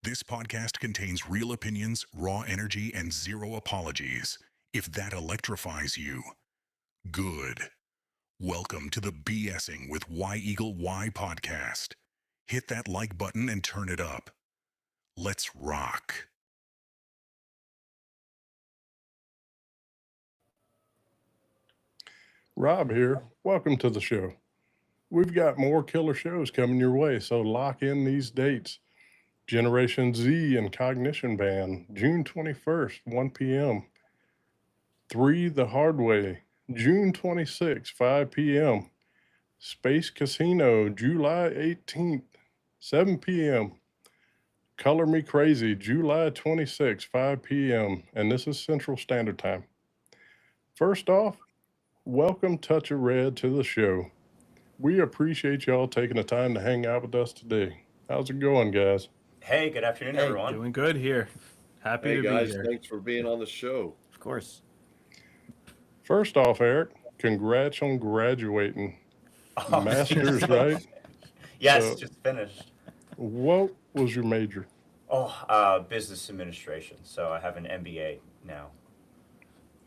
This podcast contains real opinions, raw energy, and zero apologies. If that electrifies you, good. Welcome to the BSing with Y Eagle Y podcast. Hit that like button and turn it up. Let's rock. Rob here. Welcome to the show. We've got more killer shows coming your way, so lock in these dates. Generation Z and Cognition Band, June 21st, 1 p.m. 3 The Hard Way, June 26th, 5 p.m. Space Casino, July 18th, 7 p.m. Color Me Crazy, July 26th, 5 p.m. And this is Central Standard Time. First off, welcome Touch of Red to the show. We appreciate y'all taking the time to hang out with us today. How's it going, guys? Hey, good afternoon, everyone. Doing good here. Happy to guys, be here. thanks for being on the show. Of course. First off, Eric, congrats on graduating. Oh, Master's, right? Yes, So- just finished. What was your major? Business administration. So I have an MBA now.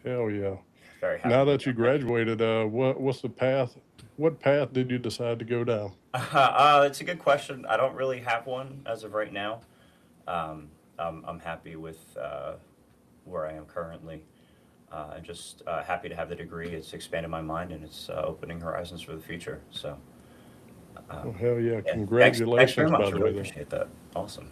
Hell yeah. Very happy. Now that you graduated, what's the path? What path did you decide to go down? It's a good question. I don't really have one as of right now. I'm happy with where I am currently. I'm just happy to have the degree. It's expanded my mind and it's opening horizons for the future. So. Oh, hell yeah. Yeah, Congratulations, thanks very much. by I the really way. appreciate that. Awesome.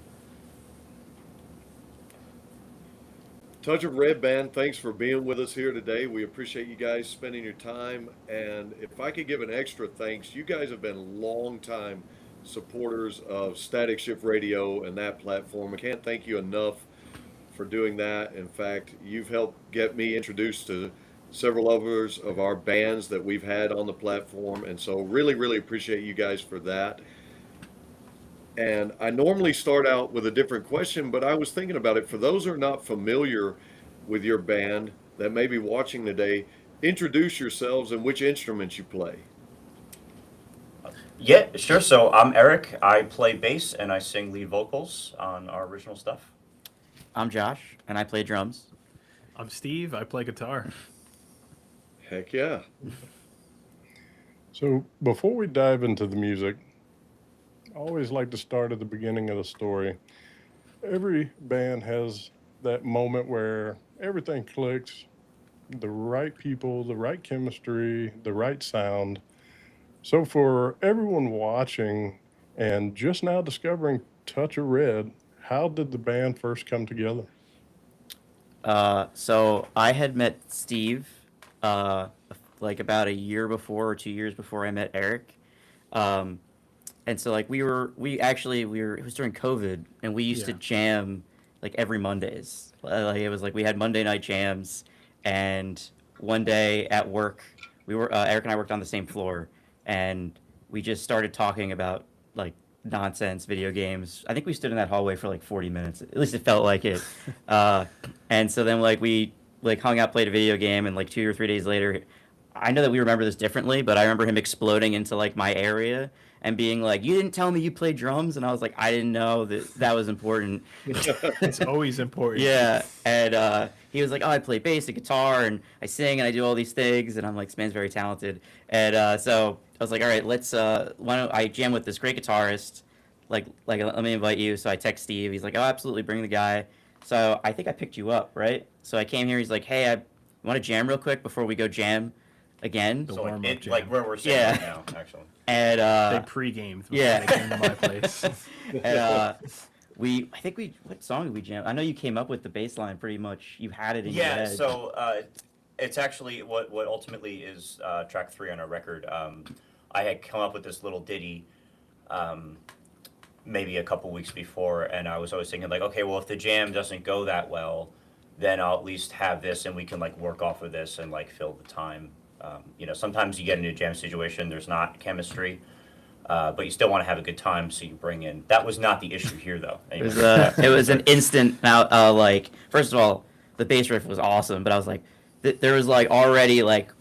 Touch of Red Band, thanks for being with us here today. We appreciate you guys spending your time. And if I could give an extra thanks, you guys have been long-time supporters of Static Shift Radio and that platform. I can't thank you enough for doing that. In fact, you've helped get me introduced to several others of our bands that we've had on the platform. And so really, really appreciate you guys for that. And I normally start out with a different question, but I was thinking about it. For those who are not familiar with your band that may be watching today, introduce yourselves and which instruments you play. Yeah, sure. So I'm Eric. I play bass and I sing lead vocals on our original stuff. I'm Josh, and I play drums. I'm Steve. I play guitar. Heck yeah. So before we dive into the music, I always like to start at the beginning of the story. Every band has that moment where everything clicks, the right people, the right chemistry, the right sound. So for everyone watching and just now discovering Touch of Red, how did the band first come together? So I had met Steve like about a year before or 2 years before I met Eric. And so like it was during COVID and we used to jam like every Mondays. Like it was like we had Monday night jams, and one day at work we were Eric and I worked on the same floor, and we just started talking about like nonsense video games. I think we stood in that hallway for like 40 minutes. At least it felt like it. And so then like we like hung out, played a video game, and like 2 or 3 days later, I know that we remember this differently, but I remember him exploding into like my area and being like, "You didn't tell me you played drums," and I was like, "I didn't know that was important." It's always important. Yeah, and he was like, "Oh, I play bass and guitar, and I sing, and I do all these things," and I'm like, "This man's very talented." And so I was like, "All right, let's why don't I jam with this great guitarist? Like let me invite you." So I text Steve. He's like, "Oh, absolutely, bring the guy." So I think I picked you up, right? So I came here. He's like, "Hey, I want to jam real quick before we go jam again." The So warm-up like, jam. like where we're sitting Yeah. right now, actually. And They pre-gamed before yeah. they came to my place. and what song did we jam? I know you came up with the bass line pretty much. You had it in your Yeah, head. so it's actually what ultimately is track 3 on our record. I had come up with this little ditty maybe a couple weeks before, and I was always thinking like, okay, well, if the jam doesn't go that well, then I'll at least have this and we can like work off of this and like fill the time. Sometimes you get into a jam situation, there's not chemistry, but you still want to have a good time, so you bring in. That was not the issue here, though. Anyway. It was an instant. Like first of all, the bass riff was awesome, but I was like, there was like already like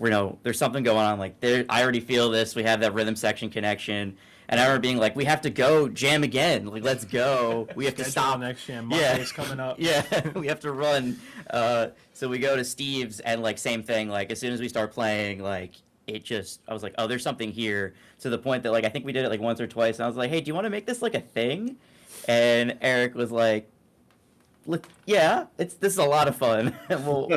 there's something going on. Like I already feel this. We have that rhythm section connection, And I remember being like, we have to go jam again. Like, let's go. We have to Schedule stop. the next jam. Yeah. Monday's coming up. Yeah, we have to run. So we go to Steve's, and like same thing. Like as soon as we start playing, like I was like, oh, there's something here. To the point that like I think we did it like once or twice, and I was like, hey, do you want to make this like a thing? And Eric was like, yeah, this is a lot of fun. And we'll,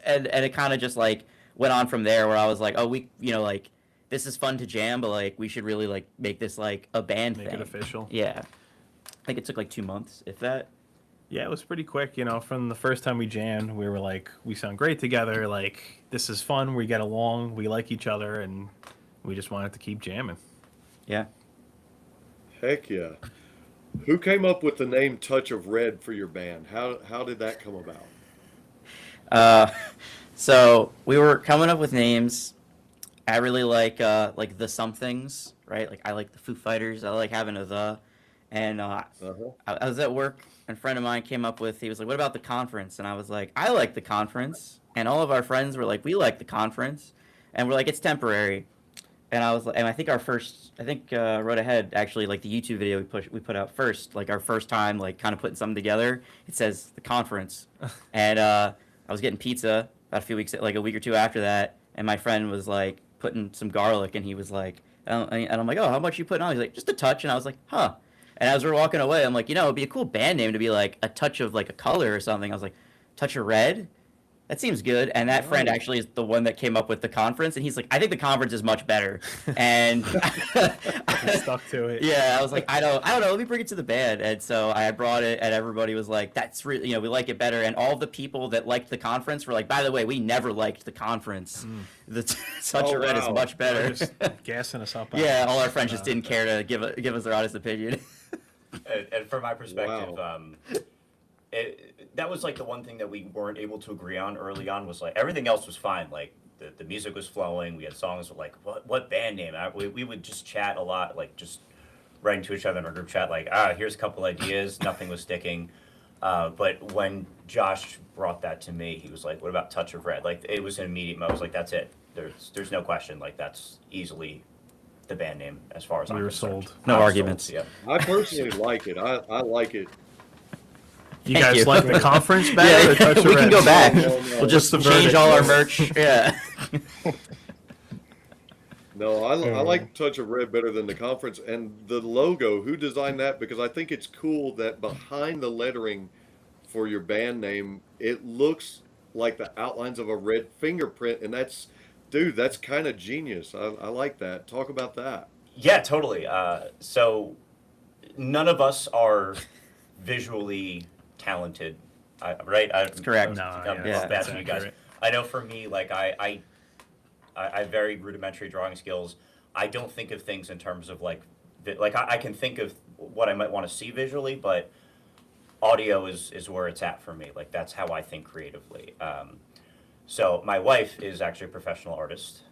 and it kind of just like went on from there, where I was like, oh, like this is fun to jam, but like we should really like make this like a band Make thing. it official. Yeah, I think it took like 2 months, if that. Yeah, it was pretty quick. From the first time we jammed, we were like, we sound great together. Like, this is fun. We get along. We like each other, and we just wanted to keep jamming. Yeah. Heck yeah. Who came up with the name Touch of Red for your band? How did that come about? So we were coming up with names. I really like the somethings, right? Like I like the Foo Fighters. I like having a the. And I was at work, and a friend of mine came up with, he was like, what about the conference? And I was like, I like the conference. And all of our friends were like, we like the conference. And we're like, it's temporary. And I was like, and I think Road Ahead, actually, like the YouTube video we put out first, like our first time, like kind of putting something together, it says the conference. And I was getting pizza about like a week or two after that. And my friend was like putting some garlic, and he was like, and I'm like, oh, how much you putting on? He's like, just a touch. And I was like, huh. And as we're walking away, I'm like, it'd be a cool band name to be like a touch of like a color or something. I was like, Touch of Red? That seems good. And that friend actually is the one that came up with the conference. And he's like, I think the conference is much better. And We stuck to it. yeah, I was like, I don't know. Let me bring it to the band. And so I brought it, and everybody was like, that's really, we like it better. And all the people that liked the conference were like, by the way, we never liked the conference. The Touch of Red is much better. They're just gassing us up. Yeah, all our friends just didn't care to give us their honest opinion. And from my perspective, that was like the one thing that we weren't able to agree on early on. Was like everything else was fine. Like the music was flowing. We had songs with like what band name? We would just chat a lot, like just writing to each other in our group chat, like here's a couple ideas. Nothing was sticking. But when Josh brought that to me, he was like, what about Touch of Red? Like it was an immediate. I was like, that's it. There's no question. Like that's easily the band name as far as We I'm were concerned. sold. No I'm arguments. Sold, yeah. I personally like it. I like it. You Thank guys you. like the conference better? Or Touch of we can Red? go back. No, no. We'll just Subvert change it. all our merch. Yeah. No, I like Touch of Red better than the conference. And the logo, who designed that? Because I think it's cool that behind the lettering for your band name, it looks like the outlines of a red fingerprint. And that's kind of genius. I like that. Talk about that. Yeah, totally. So none of us are visually talented, right? That's correct. No, I'm yeah, that's bashing you guys. accurate. I know for me, like I have very rudimentary drawing skills. I don't think of things in terms of like I can think of what I might want to see visually, but audio is where it's at for me. Like that's how I think creatively. So my wife is actually a professional artist,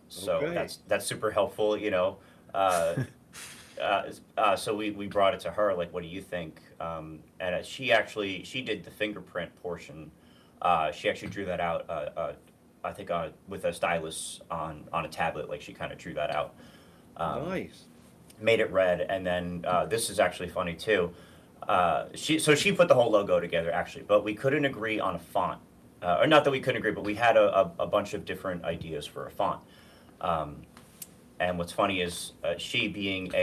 so Okay. that's super helpful, So we brought it to her, like, what do you think? And she did the fingerprint portion. She actually drew that out, I think, with a stylus on a tablet. Like she kind of drew that out. Nice. Made it red, and then this is actually funny too. She put the whole logo together actually, but we couldn't agree on a font. Or not that we couldn't agree, but we had a bunch of different ideas for a font. And what's funny is she being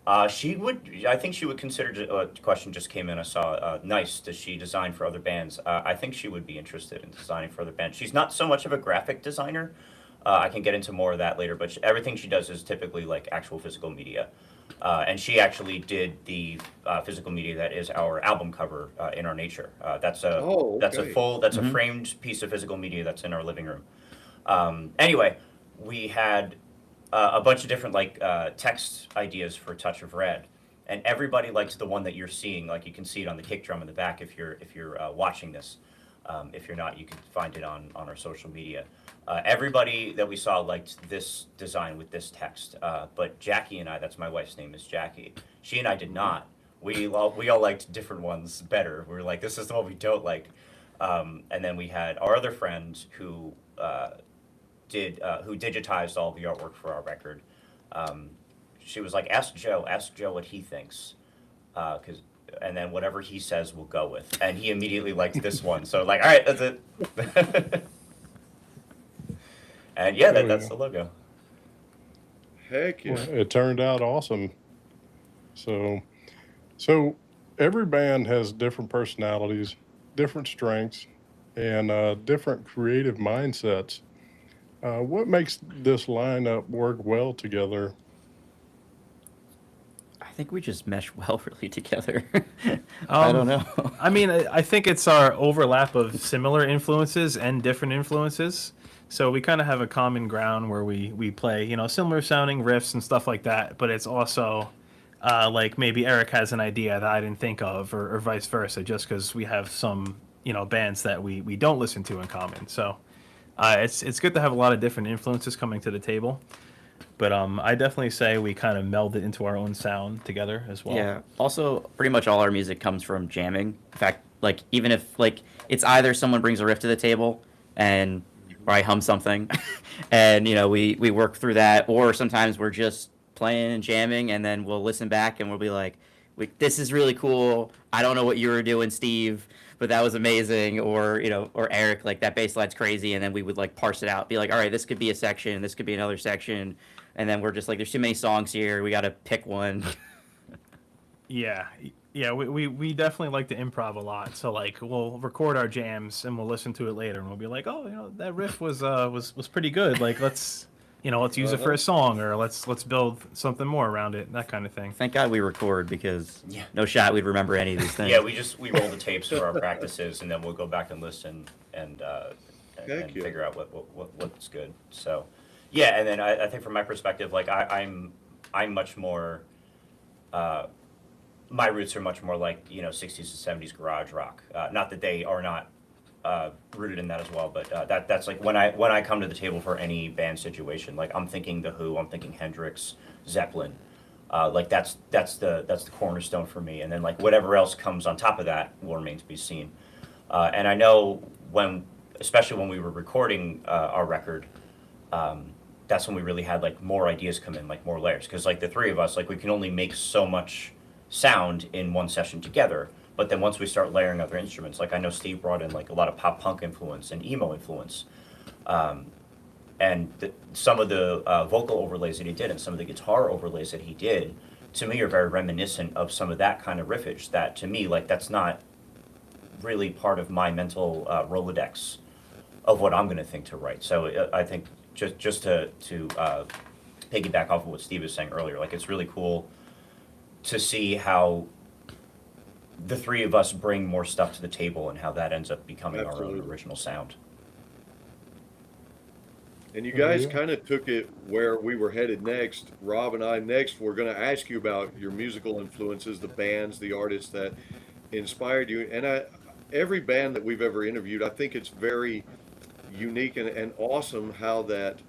I think she would consider, a question just came in, I saw, nice, does she design for other bands? I think she would be interested in designing for other bands. She's not so much of a graphic designer. I can get into more of that later, but everything she does is typically like actual physical media. And she actually did the physical media that is our album cover, In Our Nature. That's a okay. framed piece of physical media that's in our living room. Anyway, we had a bunch of different text ideas for Touch of Red, and everybody likes the one that you're seeing. Like you can see it on the kick drum in the back if you're watching this. If you're not, you can find it on our social media. Everybody that we saw liked this design with this text, but Jackie and I, that's my wife's name, is Jackie. She and I did not. We all liked different ones better. We were like, this is the one we don't like. And then we had our other friend who digitized all the artwork for our record. She was like, ask Joe what he thinks, because and then whatever he says we'll go with. And he immediately liked this one, so like, all right, that's it. And yeah, Oh, that's yeah. the logo. Heck yeah. Well, it turned out awesome. So every band has different personalities, different strengths, and different creative mindsets. What makes this lineup work well together? I think we just mesh well really together. I don't Um, know. I mean, I think it's our overlap of similar influences and different influences. So we kind of have a common ground where we play, similar sounding riffs and stuff like that. But it's also like maybe Eric has an idea that I didn't think of, or vice versa, just because we have some, bands that we don't listen to in common. So it's good to have a lot of different influences coming to the table. But I definitely say we kind of meld it into our own sound together as well. Yeah. Also, pretty much all our music comes from jamming. In fact, like even if like it's either someone brings a riff to the table and or I hum something, and we work through that, or sometimes we're just playing and jamming, and then we'll listen back and we'll be like, "This is really cool. I don't know what you were doing, Steve, but that was amazing." Or or Eric, like that bass line's crazy, and then we would like parse it out, be like, "All right, this could be a section, this could be another section." And then we're just like, there's too many songs here. We got to pick one. Yeah, yeah, we definitely like to improv a lot. So like we'll record our jams and we'll listen to it later and we'll be like, oh, that riff was pretty good. Like let's use it for a song, or let's build something more around it, that kind of thing. Thank God we record, because Yeah. no shot we'd remember any of these things. Yeah, we roll the tapes for our practices, and then we'll go back and listen and Heck yeah. figure out what's good. So, yeah, and then I think from my perspective, like I'm much more. My roots are much more like 60s and 70s garage rock. Not that they are not rooted in that as well, but that's like when I come to the table for any band situation, like I'm thinking The Who, I'm thinking Hendrix, Zeppelin. Like that's the cornerstone for me, and then like whatever else comes on top of that will remain to be seen. And I know especially when we were recording our record, that's when we really had like more ideas come in, like more layers, because like the three of us, like we can only make so much sound in one session together. But then once we start layering other instruments, like I know Steve brought in like a lot of pop punk influence and emo influence, and some of the vocal overlays that he did and some of the guitar overlays that he did, to me, are very reminiscent of some of that kind of riffage. That to me, like that's not really part of my mental Rolodex of what I'm going to think to write. So I think just to piggyback off of what Steve was saying earlier, like it's really cool to see how the three of us bring more stuff to the table and how that ends up becoming our Absolutely. own original sound. And you Oh, guys yeah. kind of took it where we were headed next. Rob and I next, we're going to ask you about your musical influences, the bands, the artists that inspired you. And every band that we've ever interviewed, I think it's very unique and awesome how that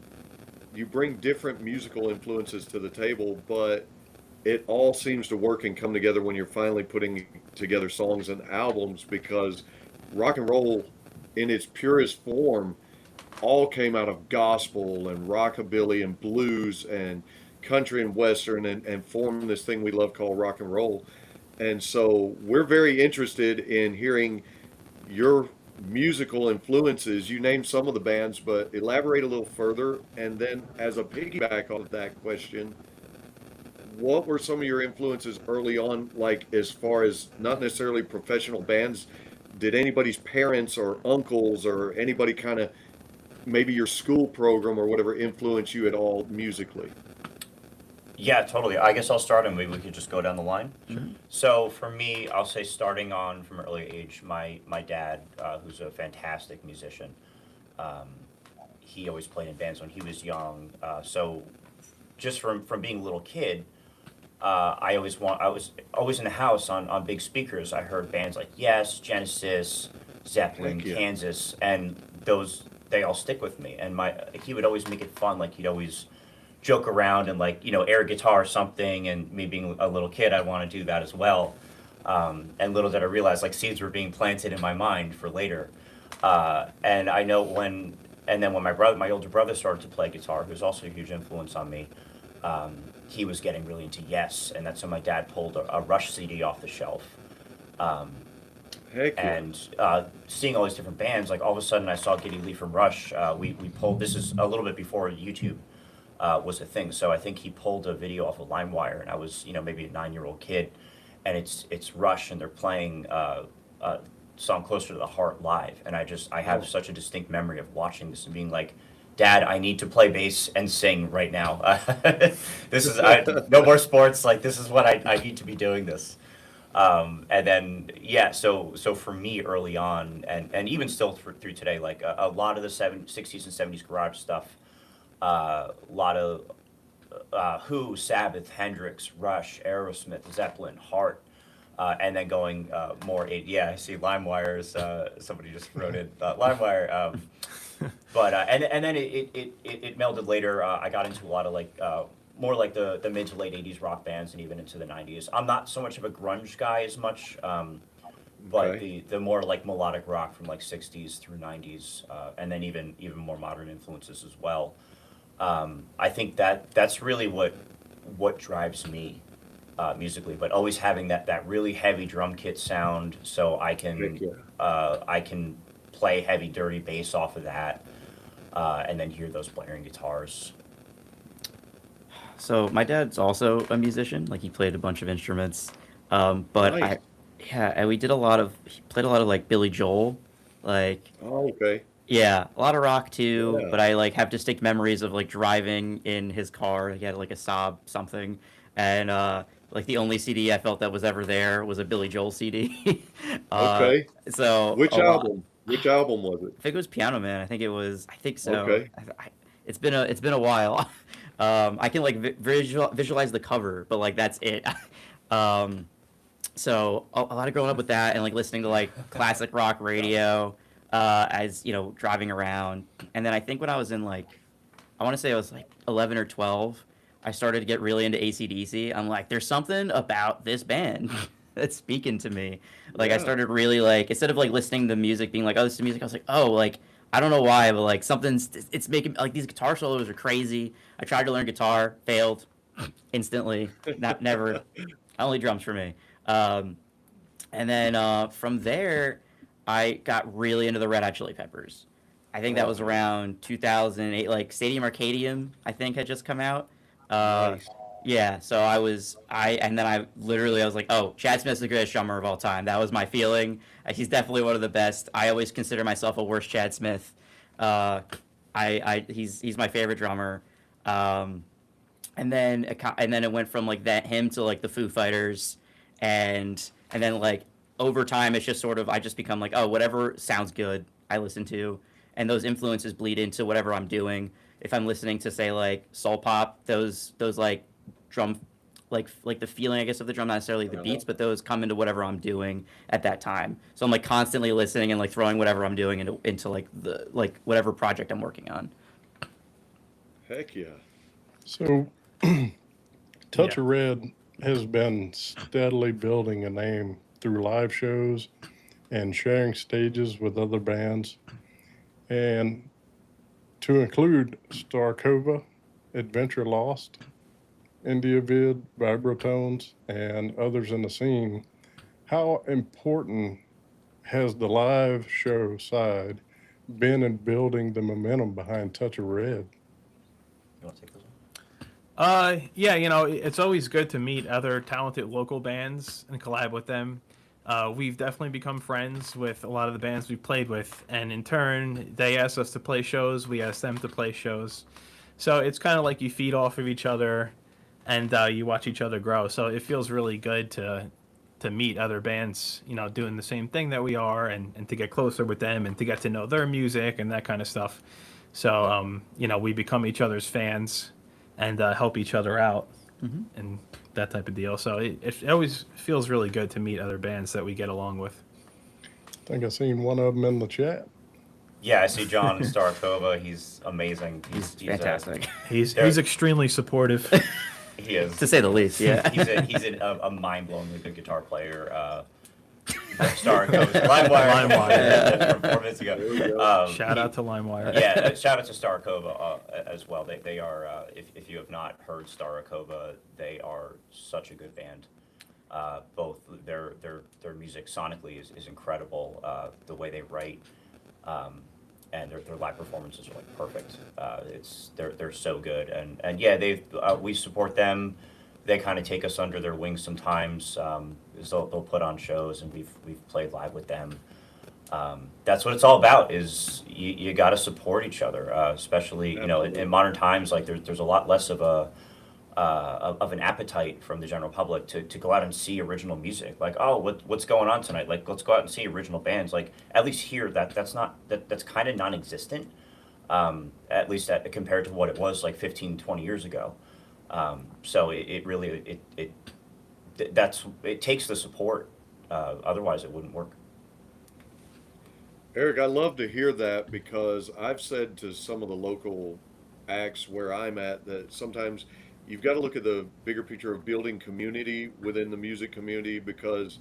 you bring different musical influences to the table, but it all seems to work and come together when you're finally putting together songs and albums, because rock and roll in its purest form all came out of gospel and rockabilly and blues and country and western, and formed this thing we love called rock and roll. And so we're very interested in hearing your musical influences. You named some of the bands, but elaborate a little further. And then as a piggyback on that question, what were some of your influences early on, like as far as not necessarily professional bands? Did anybody's parents or uncles or anybody kind of, maybe your school program or whatever, influence you at all musically? Yeah, totally. I guess I'll start and maybe we could just go down the line. So for me, I'll say starting on from an early age, my dad, who's a fantastic musician, he always played in bands when he was young. So just from being a little kid, I was always in the house on big speakers. I heard bands like Yes, Genesis, Zeppelin, Heck yeah. Kansas, and they all stick with me. And he would always make it fun. Like he'd always joke around and like air guitar or something. And me being a little kid, I want to do that as well. And little did I realize, like seeds were being planted in my mind for later. And I know when my older brother started to play guitar, who's also a huge influence on me. he was getting really into Yes, and that's when my dad pulled a Rush CD off the shelf. Um, Heck yeah. and seeing all these different bands, like all of a sudden I saw Geddy Lee from Rush. We pulled, this is a little bit before YouTube was a thing, so I think he pulled a video off of LimeWire, and I was, maybe a 9-year-old kid, and it's Rush, and they're playing a song Closer to the Heart live, and I have such a distinct memory of watching this and being like, Dad, I need to play bass and sing right now. This is no more sports. Like, this is what I need to be doing this. And then, yeah, so for me early on, and even still through today, like a lot of the 60s and 70s garage stuff, a lot of Who, Sabbath, Hendrix, Rush, Aerosmith, Zeppelin, Heart, and then going more, yeah, I see LimeWire's, somebody just wrote it, LimeWire. But and then it melded later. I got into a lot of like more like the mid to late '80s rock bands, and even into the '90s. I'm not so much of a grunge guy as much, but Okay. the more like melodic rock from like '60s through '90s, and then even more modern influences as well. I think that's really what drives me musically, but always having that really heavy drum kit sound, so I Heck can yeah. I can play heavy, dirty bass off of that, and then hear those blaring guitars. So my dad's also a musician. Like he played a bunch of instruments. But Nice. yeah, and he played a lot of like Billy Joel, like Oh, okay. yeah, a lot of rock too. Yeah. But I like have distinct memories of like driving in his car. He had like a Saab something, and like the only CD I felt that was ever there was a Billy Joel CD. uh, Okay. so Which a lot. album? Which album was it? I think it was Piano Man. I think it was. I think so. Okay. It's been a while. I can like visualize the cover, but like that's it. um, so a lot of growing up with that and like listening to like classic rock radio, as driving around. And then I think when I was in like, I want to say I was like 11 or 12, I started to get really into AC/DC. I'm like, there's something about this band that's speaking to me. Like I Yeah. started really like, instead of like listening to music, being like, oh, this is music, I was like, oh, like I don't know why, but like it's making like these guitar solos are crazy. I tried to learn guitar, failed instantly. Not never, only drums for me. Um, and then from there, I got really into the Red Hot Chili Peppers. I think that Oh, was around 2008. Like Stadium Arcadium, I think had just come out. Uh, nice. yeah, so and then I was like, oh, Chad Smith's the greatest drummer of all time. That was my feeling. He's definitely one of the best. I always consider myself a worse Chad Smith. Uh, he's my favorite drummer. Um, and then it went from like that him to like the Foo Fighters, and then like over time it's just sort of I just become like, oh, whatever sounds good I listen to, and those influences bleed into whatever I'm doing. If I'm listening to say like soul pop, those like drum, like the feeling I guess of the drum, not necessarily the Uh-huh. beats, but those come into whatever I'm doing at that time. So I'm like constantly listening and like throwing whatever I'm doing into like the like whatever project I'm working on. Heck yeah. So, Yeah. Touch of Red has been steadily building a name through live shows and sharing stages with other bands, and to include Starkova, Adventure Lost, India Vid, Vibrotones, and others in the scene. How important has the live show side been in building the momentum behind Touch of Red? You want to take this one? Yeah, it's always good to meet other talented local bands and collab with them. We've definitely become friends with a lot of the bands we've played with, and in turn, they ask us to play shows, we ask them to play shows. So it's kind of like you feed off of each other, and you watch each other grow. So it feels really good to meet other bands, doing the same thing that we are, and to get closer with them and to get to know their music and that kind of stuff. So we become each other's fans and help each other out and that type of deal. So it always feels really good to meet other bands that we get along with. I think I seen one of them in the chat. Yeah, I see John Starkova. He's amazing. He's He's fantastic, He's extremely supportive. he is. to say the least. Yeah. He's a mind-blowingly good guitar player. Star Coast, LimeWire. LimeWire. 4 minutes ago. There we go. Shout out to LimeWire. Yeah, shout out to Starakova as well. They are, if you have not heard Starakova, they are such a good band. Both their music sonically is incredible. The way they write, and their live performances are like perfect. They're so good, and yeah, we support them. They kind of take us under their wings sometimes. They'll put on shows, and we've played live with them. That's what it's all about. Is you got to support each other, especially in modern times. Like there's a lot less of an appetite from the general public to go out and see original music. Like, oh, what's going on tonight? Like, let's go out and see original bands. Like, at least here that's kind of non-existent. At least compared to what it was like 15, 20 years ago. So it really takes the support. Otherwise, it wouldn't work. Eric, I love to hear that because I've said to some of the local acts where I'm at that sometimes you've got to look at the bigger picture of building community within the music community because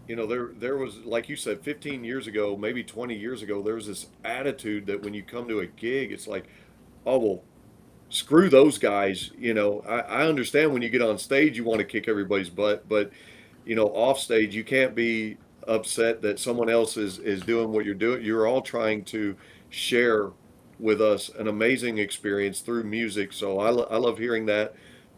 there was, like you said, 15 years ago, maybe 20 years ago, there was this attitude that when you come to a gig, it's like, oh, well, screw those guys. I understand when you get on stage, you want to kick everybody's butt, but off stage, you can't be upset that someone else is doing what you're doing. You're all trying to share with us an amazing experience through music. So I love hearing that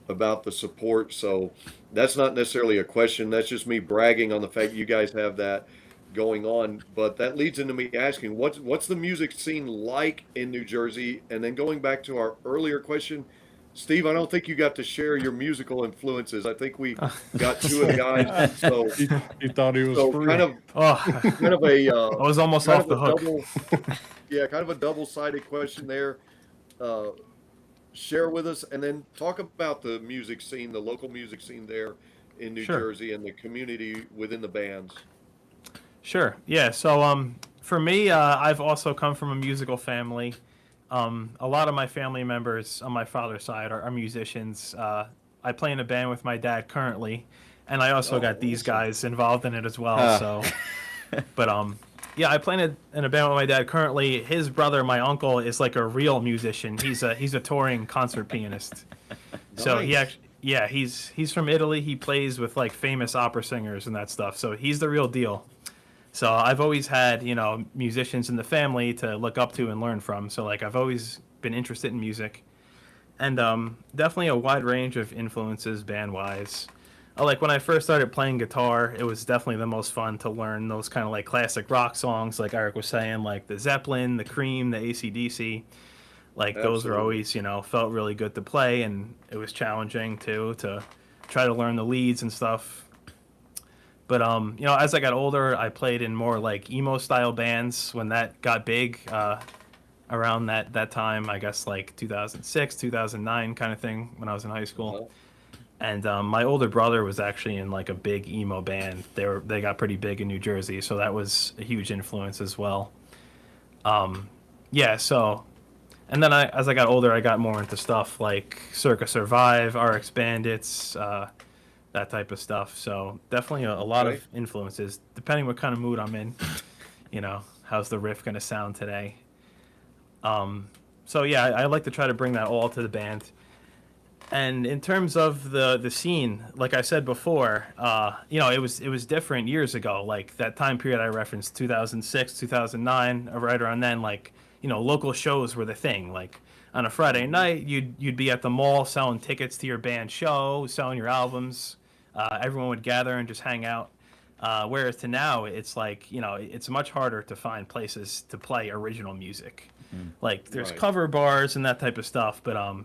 about the support. So that's not necessarily a question. That's just me bragging on the fact you guys have that going on. But that leads into me asking, what's the music scene like in New Jersey? And then going back to our earlier question, Steve, I don't think you got to share your musical influences. I think we got two of the guys. So He thought he was free. kind of I was almost off the hook. Kind of a double-sided question there. Share with us, and then talk about the music scene, the local music scene there in New Jersey, and the community within the bands. Sure. Yeah. So for me, I've also come from a musical family. A lot of my family members on my father's side are musicians. I play in a band with my dad currently, and I also got these guys involved in it as well. So, but yeah, I play in a band with my dad currently. His brother, my uncle, is like a real musician. He's a touring concert pianist. Nice. So he's from Italy. He plays with like famous opera singers and that stuff. So he's the real deal. So I've always had, musicians in the family to look up to and learn from. So like I've always been interested in music, and definitely a wide range of influences band-wise. Like when I first started playing guitar, it was definitely the most fun to learn those kind of like classic rock songs, like Eric was saying, like the Zeppelin, the Cream, the AC/DC. Like those were always, felt really good to play, and it was challenging too to try to learn the leads and stuff. But as I got older, I played in more like emo style bands when that got big. Around that time, I guess like 2006, 2009 kind of thing when I was in high school. And my older brother was actually in like a big emo band. They got pretty big in New Jersey, so that was a huge influence as well. So, and then as I got older, I got more into stuff like Circa Survive, RX Bandits, that type of stuff. So definitely a lot of influences, depending what kind of mood I'm in. How's the riff going to sound today? So yeah, I like to try to bring that all to the band. And in terms of the scene, like I said before, it was different years ago. Like that time period I referenced, 2006, 2009, right around then. Like local shows were the thing. Like on a Friday night, you'd be at the mall selling tickets to your band show, selling your albums. Everyone would gather and just hang out. Whereas to now, it's like it's much harder to find places to play original music. Like there's cover bars and that type of stuff, but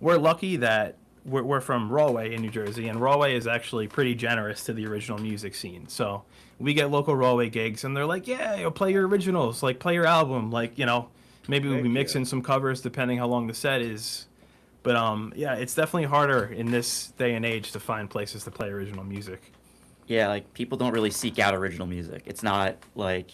we're lucky that we're from Rahway in New Jersey, and Rahway is actually pretty generous to the original music scene. So we get local Rahway gigs, and they're like, yeah, you'll play your originals, like play your album, like maybe we'll be mixing some covers depending how long the set is. But it's definitely harder in this day and age to find places to play original music. Yeah, like people don't really seek out original music. It's not like,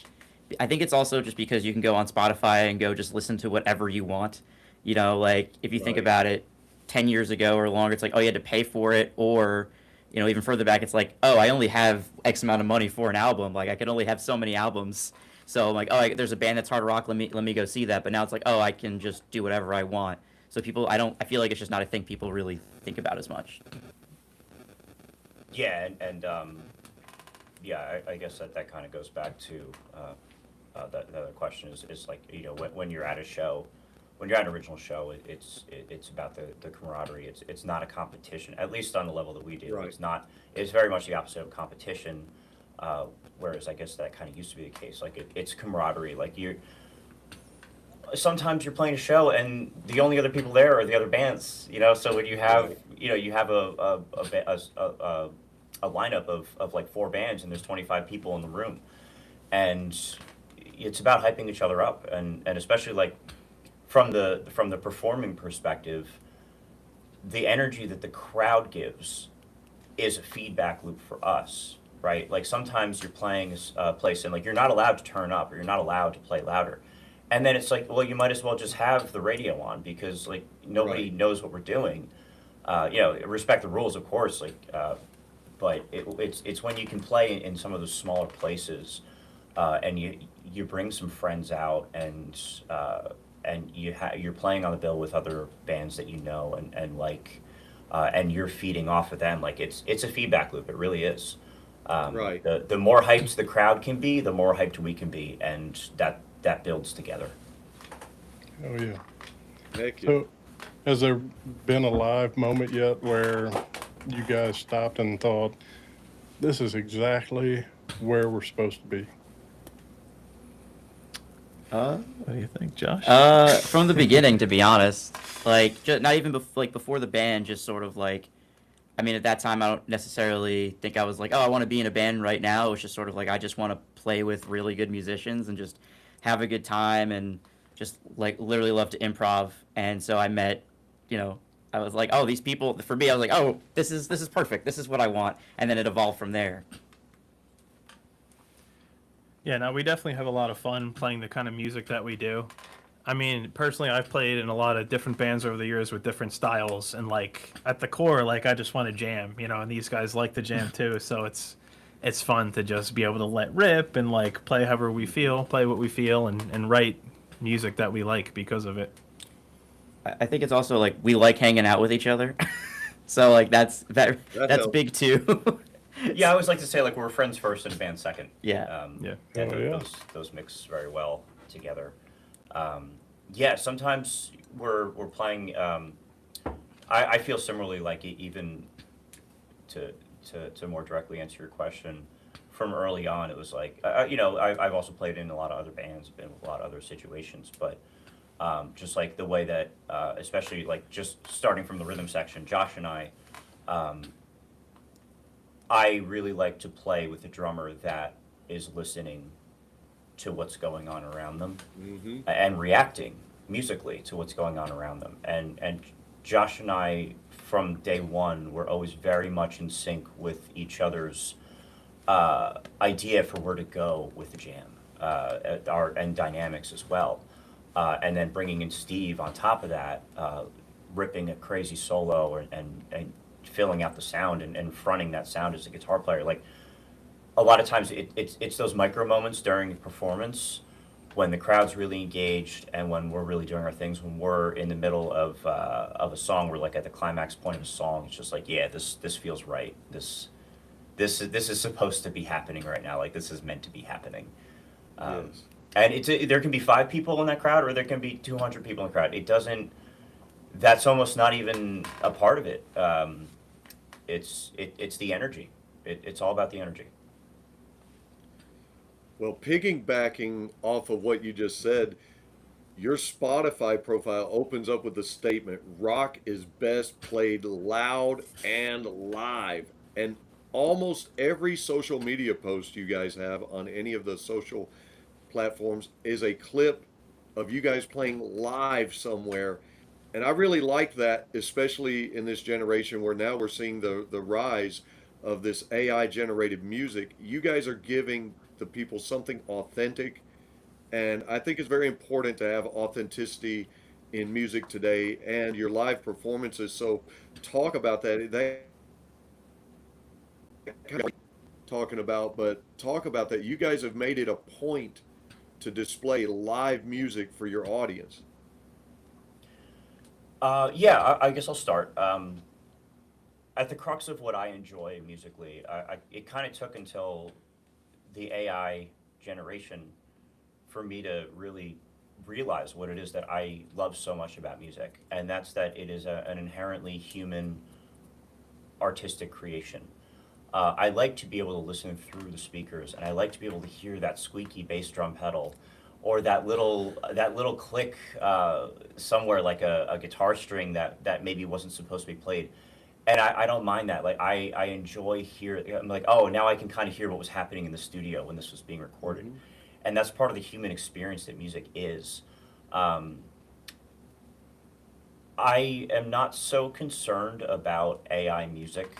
I think it's also just because you can go on Spotify and go just listen to whatever you want. Like if you think about it, 10 years ago or longer, it's like, oh, you had to pay for it, or you know, even further back, it's like, oh, I only have X amount of money for an album. Like I could only have so many albums. So I'm like, oh, there's a band that's hard rock. Let me go see that. But now it's like, oh, I can just do whatever I want. So people, I feel like it's just not a thing people really think about as much. Yeah, yeah, I guess that kind of goes back to the other question is like, you know, when you're at a show, when you're at an original show, it's about the camaraderie. It's not a competition, at least on the level that we do. Right. It's not. It's very much the opposite of competition. Whereas I guess that kind of used to be the case. Like it's camaraderie. Like sometimes you're playing a show and the only other people there are the other bands. You know, so when you have Right. you know you have a lineup of like 4 bands and there's 25 people in the room, and it's about hyping each other up, and especially like from the performing perspective, the energy that the crowd gives is a feedback loop for us, right? Like sometimes you're playing a place and like you're not allowed to turn up or you're not allowed to play louder. And then it's like, well, you might as well just have the radio on because like nobody Right. knows what we're doing. You know, respect the rules, of course. Like, but it's when you can play in some of those smaller places, and you bring some friends out, and you're playing on the bill with other bands that you know and like, and you're feeding off of them. Like it's a feedback loop. It really is. Right. The more hyped the crowd can be, the more hyped we can be, and that builds together. Oh yeah. Heck yeah. So, has there been a live moment yet where you guys stopped and thought, this is exactly where we're supposed to be? What do you think, Josh? From the beginning, to be honest, like not even like before the band, just sort of like, I mean, at that time, I don't necessarily think I was like, oh, I want to be in a band right now. It was just sort of like I just want to play with really good musicians and just have a good time and just like literally love to improv. And so I met, you know, I was like, oh, these people. For me, I was like, oh, this is perfect. This is what I want. And then it evolved from there. Yeah, no, we definitely have a lot of fun playing the kind of music that we do. I mean, personally, I've played in a lot of different bands over the years with different styles, and like at the core, like I just want to jam, you know, and these guys like to jam too, so it's fun to just be able to let rip and like play however we feel, play what we feel, and write music that we like because of it. I think it's also like we like hanging out with each other, so like That that's helps. big too. Yeah, I always like to say like we're friends first and band second. Yeah. Yeah. And Oh, yeah. those mix very well together. Yeah, sometimes we're playing. I feel similarly, like even to more directly answer your question, from early on, it was like you know I've also played in a lot of other bands, been with a lot of other situations, but just like the way that especially like just starting from the rhythm section, Josh and um, I really like to play with a drummer that is listening to what's going on around them Mm-hmm. and reacting musically to what's going on around them. And Josh and I, from day one, were always very much in sync with each other's idea for where to go with the jam, and dynamics as well. And then bringing in Steve on top of that, ripping a crazy solo and filling out the sound and fronting that sound as a guitar player. Like a lot of times it's those micro moments during the performance when the crowd's really engaged and when we're really doing our things, when we're in the middle of a song, we're like at the climax point of a song, it's just like, yeah, this feels right. This is supposed to be happening right now. Like this is meant to be happening. Yes. And there can be 5 people in that crowd or there can be 200 people in the crowd. It doesn't, that's almost not even a part of it. It's the energy. It's all about the energy. Well, piggybacking off of what you just said, your Spotify profile opens up with the statement, rock is best played loud and live. And almost every social media post you guys have on any of the social platforms is a clip of you guys playing live somewhere. And I really like that, especially in this generation where now we're seeing the rise of this AI generated music. You guys are giving the people something authentic. And I think it's very important to have authenticity in music today and your live performances. So talk about that. kind of talking about, but talk about that. You guys have made it a point to display live music for your audience. Yeah, I guess I'll start. At the crux of what I enjoy musically, it kind of took until the AI generation for me to really realize what it is that I love so much about music, and that's that it is an inherently human artistic creation. I like to be able to listen through the speakers, and I like to be able to hear that squeaky bass drum pedal, or that little click somewhere like a guitar string that maybe wasn't supposed to be played. And I don't mind that. Like I enjoy I'm like, oh, now I can kind of hear what was happening in the studio when this was being recorded, Mm-hmm. and that's part of the human experience that music is. Um, I am not so concerned about AI music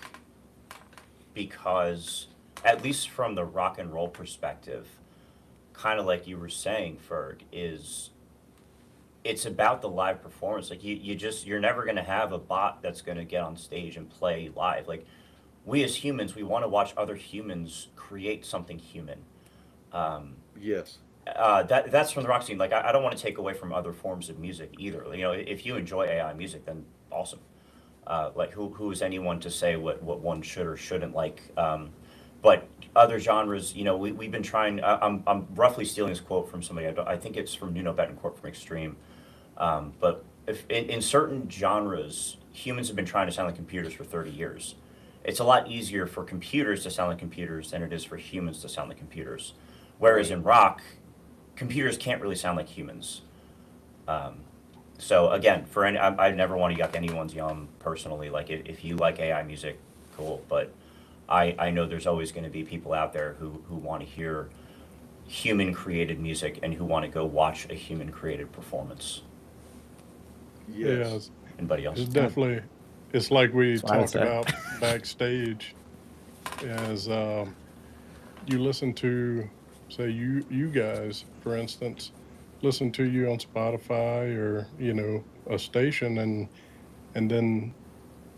because, at least from the rock and roll perspective, kind of like you were saying, Ferg, is it's about the live performance. Like you're never gonna have a bot that's gonna get on stage and play live. Like we as humans, we want to watch other humans create something human. Um, Yes. that's from the rock scene. Like I don't want to take away from other forms of music either. You know, if you enjoy AI music, then awesome. Like who is anyone to say what one should or shouldn't like? But other genres, you know, we've been trying. I'm roughly stealing this quote from somebody. I think it's from Nuno Betancourt from Extreme. But if in certain genres, humans have been trying to sound like computers for 30 years. It's a lot easier for computers to sound like computers than it is for humans to sound like computers. Whereas Right. in rock, computers can't really sound like humans. Um, so again, I never want to yuck anyone's yum personally. Like if you like AI music, cool. But I know there's always going to be people out there who want to hear human created music and who want to go watch a human created performance. Yeah, Yes. Anybody it's else? definitely, it's like we That's what I would talked say. about backstage. As you listen to, say, you guys, for instance, listen to you on Spotify or a station, and then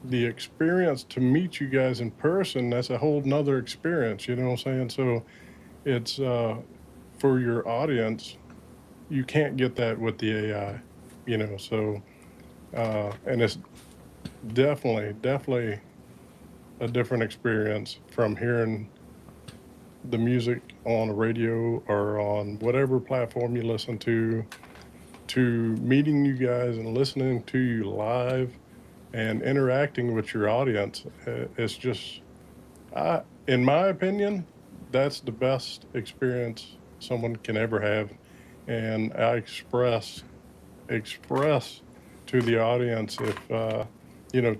the experience to meet you guys in person, that's a whole nother experience. You know what I'm saying? So it's for your audience, you can't get that with the AI. So and it's definitely a different experience from hearing the music on the radio or on whatever platform you listen to meeting you guys and listening to you live and interacting with your audience. It's just, in my opinion, that's the best experience someone can ever have. And I express to the audience, if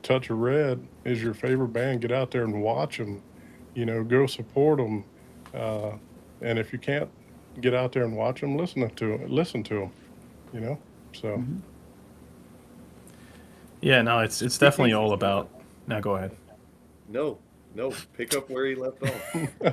Touch of Red is your favorite band, get out there and watch them. Go support them. Uh, and if you can't get out there and watch them, listen to them. You know. So Mhm. Yeah, no, it's definitely Speaking, all about. Now go ahead. no, no, pick up where he left off.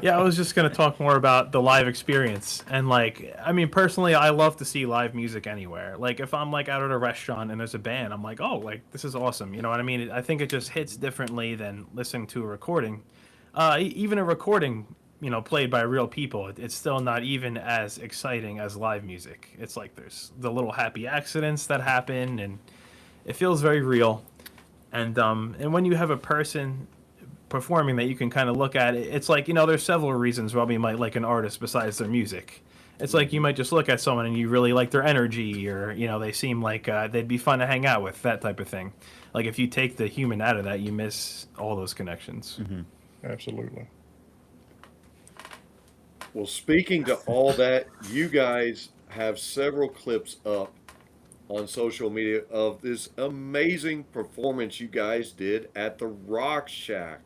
Yeah, I was just gonna talk more about the live experience, and like, I mean, personally, I love to see live music anywhere. Like, if I'm like out at a restaurant and there's a band, I'm like, oh, like this is awesome. You know what I mean? I think it just hits differently than listening to a recording. Even a recording, played by real people, it's still not even as exciting as live music. It's like there's the little happy accidents that happen, and it feels very real. And when you have a person performing that you can kind of look at it, it's like, there's several reasons why we might like an artist besides their music. It's like you Hmm. might just look at someone and you really like their energy, or they seem like they'd be fun to hang out with, that type of thing. Like if you take the human out of that, you miss all those connections. Mhm. absolutely. Well, speaking to all that, you guys have several clips up on social media of this amazing performance you guys did at the Rock Shack.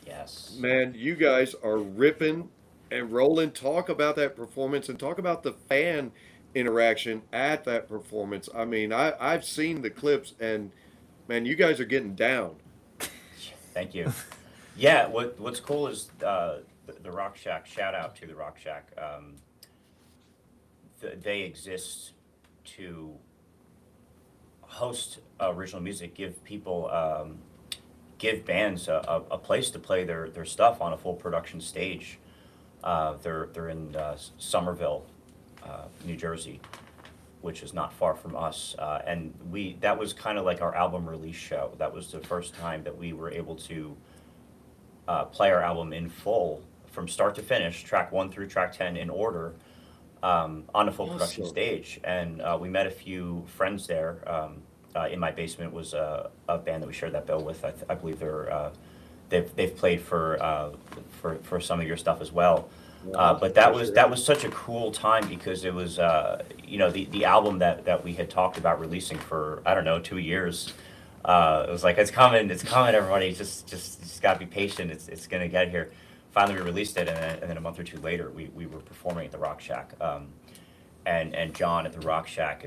Yes. Man, you guys are ripping and rolling. Talk about that performance and talk about the fan interaction at that performance. I mean, I've seen the clips and man, you guys are getting down. Thank you. Yeah, what's cool is the Rock Shack. Shout out to the Rock Shack. They exist to host original music, give people give bands a place to play their stuff on a full production stage. They're in Somerville, New Jersey, which is not far from us. And that was kind of like our album release show. That was the first time that we were able to play our album in full from start to finish, track 1 through track 10 in order, on a full production Awesome. stage. And we met a few friends there. In my basement was a band that we shared that bill with. I believe they've played for some of your stuff as well. Wow, But that for was sure. such a cool time because it was the album that we had talked about releasing for, I don't know, 2 years. It was like, it's coming, everybody. Just gotta be patient. It's gonna get here. Finally, we released it, and then a month or two later, we were performing at the Rock Shack. And John at the Rock Shack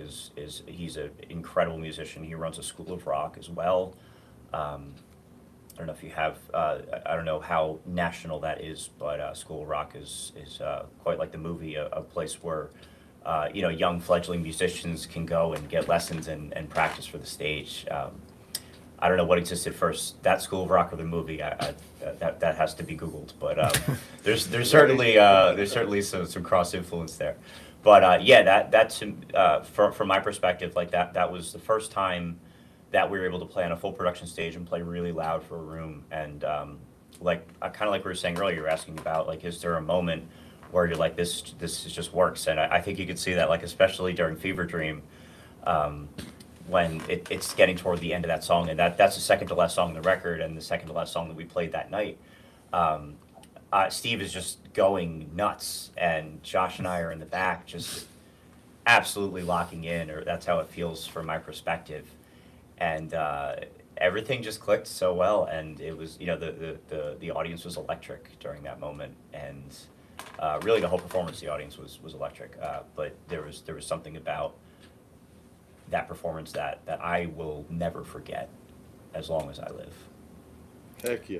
he's an incredible musician. He runs a School of Rock as well. I don't know if you have, I don't know how national that is, but School of Rock is quite like the movie, a place where young fledgling musicians can go and get lessons and practice for the stage. I don't know what existed first, that School of Rock or the movie. That has to be Googled, but there's certainly some cross influence there. But yeah, that's from my perspective, like that was the first time that we were able to play on a full production stage and play really loud for a room. And like kind of like we were saying earlier, you were asking about, like, is there a moment where you're like, this just works? And I think you could see that, like, especially during Fever Dream, when it's getting toward the end of that song, and that's the second to last song on the record and the second to last song that we played that night. Steve is just going nuts, and Josh and I are in the back just absolutely locking in, or that's how it feels from my perspective. And everything just clicked so well, and it was, the audience was electric during that moment, and really the whole performance, the audience was electric. But there was something about that performance that I will never forget as long as I live. Heck yeah.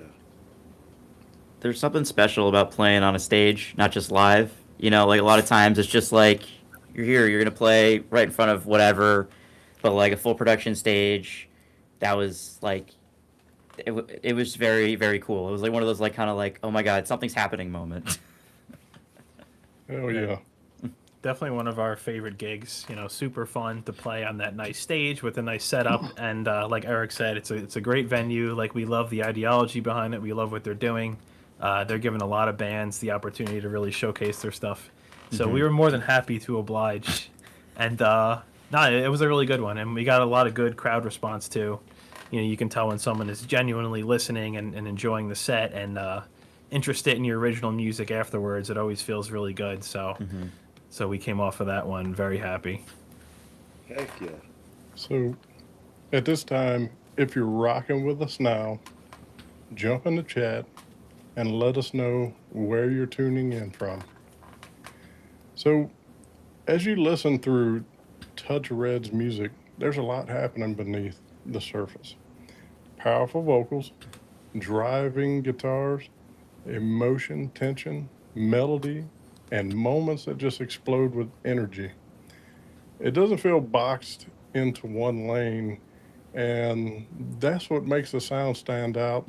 There's something special about playing on a stage, not just live. Like a lot of times it's just like you're here, you're gonna play right in front of whatever, but like a full production stage, that was like it was very, very cool. It was like one of those, like, kind of like, oh my god, something's happening moment. Hell yeah. Definitely one of our favorite gigs. Super fun to play on that nice stage with a nice setup. And like Eric said, it's a great venue. Like, we love the ideology behind it. We love what they're doing. They're giving a lot of bands the opportunity to really showcase their stuff. So we were more than happy to oblige. And no, it was a really good one. And we got a lot of good crowd response too. You can tell when someone is genuinely listening and enjoying the set and interested in your original music afterwards. It always feels really good. So we came off of that one very happy. Heck yeah. So at this time, if you're rocking with us now, jump in the chat and let us know where you're tuning in from. So as you listen through Touch of Red's music, there's a lot happening beneath the surface. Powerful vocals, driving guitars, emotion, tension, melody, and moments that just explode with energy. It doesn't feel boxed into one lane, and that's what makes the sound stand out.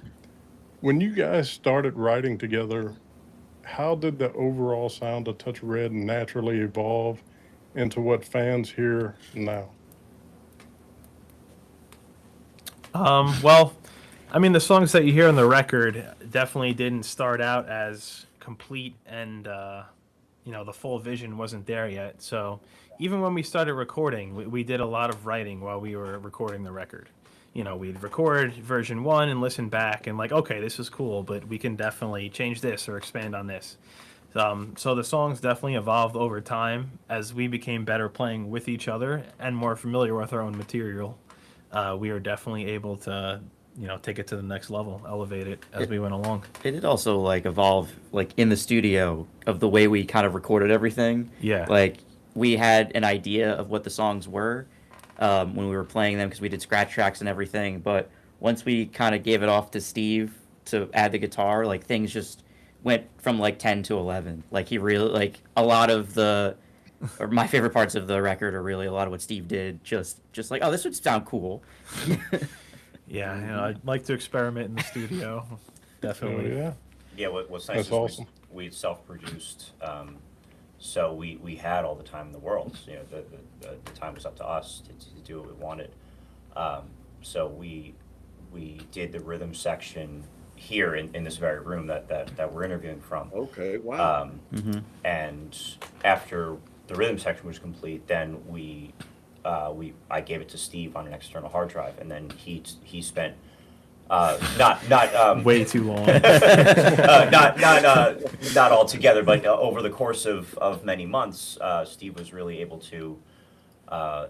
When you guys started writing together, how did the overall sound of Touch of Red naturally evolve into what fans hear now? Well, I mean, the songs that you hear on the record definitely didn't start out as complete, and the full vision wasn't there yet. So even when we started recording, we did a lot of writing while we were recording the record. We'd record version 1 and listen back and, like, okay, this is cool, but we can definitely change this or expand on this. So the songs definitely evolved over time as we became better playing with each other and more familiar with our own material. We were definitely able to, take it to the next level, elevate it as we went along. It did also, like, evolve, like, in the studio, of the way we kind of recorded everything. Yeah. Like, we had an idea of what the songs were when we were playing them, because we did scratch tracks and everything. But once we kind of gave it off to Steve to add the guitar, like, things just went from, like, 10 to 11. Like, he really, like, a lot of the, or my favorite parts of the record are really a lot of what Steve did. Just like, oh, this would sound cool. Yeah, I'd like to experiment in the studio. Oh, Definitely. yeah. Yeah, what's nice That's is awesome. we self-produced, so we had all the time in the world. The time was up to us to do what we wanted. Um, so we did the rhythm section here in this very room that we're interviewing from. Okay, wow. And after the rhythm section was complete, then I gave it to Steve on an external hard drive, and then he spent not Way too long. not all together, but over the course of many months, Steve was really able to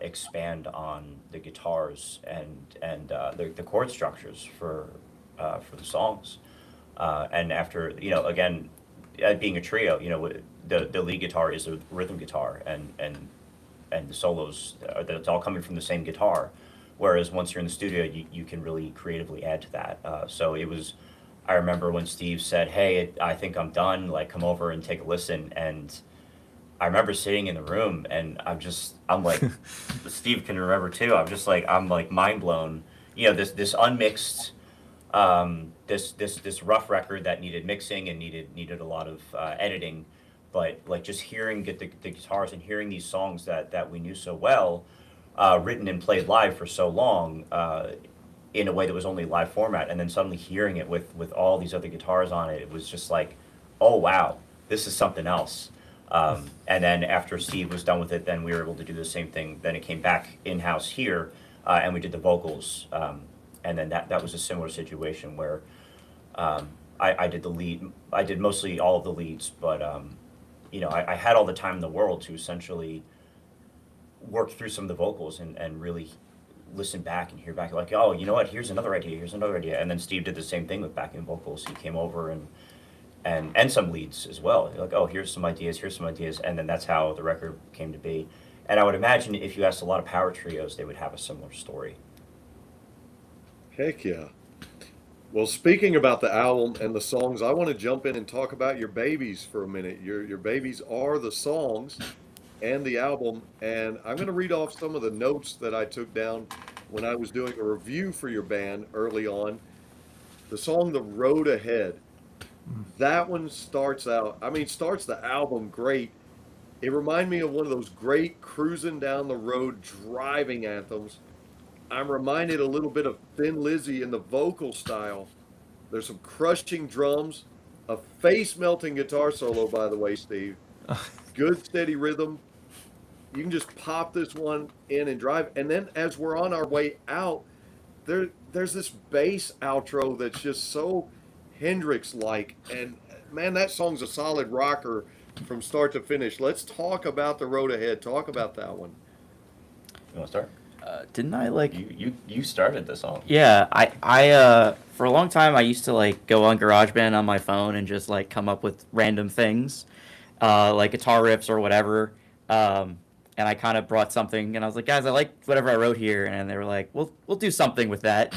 expand on the guitars and the chord structures for the songs. And after again, being a trio, the lead guitar is a rhythm guitar, and the solos that's all coming from the same guitar. Whereas once you're in the studio, you can really creatively add to that. So it was. I remember when Steve said, "Hey, I think I'm done. Like, come over and take a listen." And I remember sitting in the room, and I'm like, Steve can remember too. I'm like mind blown. This unmixed, this rough record that needed mixing and needed a lot of editing, but like just hearing the guitars and hearing these songs that we knew so well, written and played live for so long, in a way that was only live format, and then suddenly hearing it with all these other guitars on it, it was just like, oh wow, this is something else. And then after Steve was done with it, then we were able to do the same thing. Then it came back in-house here, and we did the vocals. And then that was a similar situation where I did the lead. I did mostly all of the leads, but I had all the time in the world to essentially work through some of the vocals and really listen back and hear back, like, oh, you know what, here's another idea. And then Steve did the same thing with backing vocals. He came over and some leads as well. Like, oh, here's some ideas, and then that's how the record came to be. And I would imagine if you asked a lot of power trios, they would have a similar story. Heck yeah. Well, speaking about the album and the songs, I want to jump in and talk about your babies for a minute. Your babies are the songs and the album, and I'm going to read off some of the notes that I took down when I was doing a review for your band early on. The song "The Road Ahead," that one starts the album great. It reminded me of one of those great cruising down the road driving anthems. I'm reminded a little bit of Thin Lizzy in the vocal style. There's some crushing drums, a face-melting guitar solo, by the way, Steve. Good steady rhythm. You can just pop this one in and drive. And then as we're on our way out, there's this bass outro that's just so Hendrix-like. And man, that song's a solid rocker from start to finish. Let's talk about The Road Ahead. Talk about that one. You want to start? Didn't I like? You started the song. Yeah, I for a long time I used to like go on GarageBand on my phone and just like come up with random things, like guitar riffs or whatever. And I kind of brought something, and I was like, guys, I like whatever I wrote here, and they were like, we'll do something with that.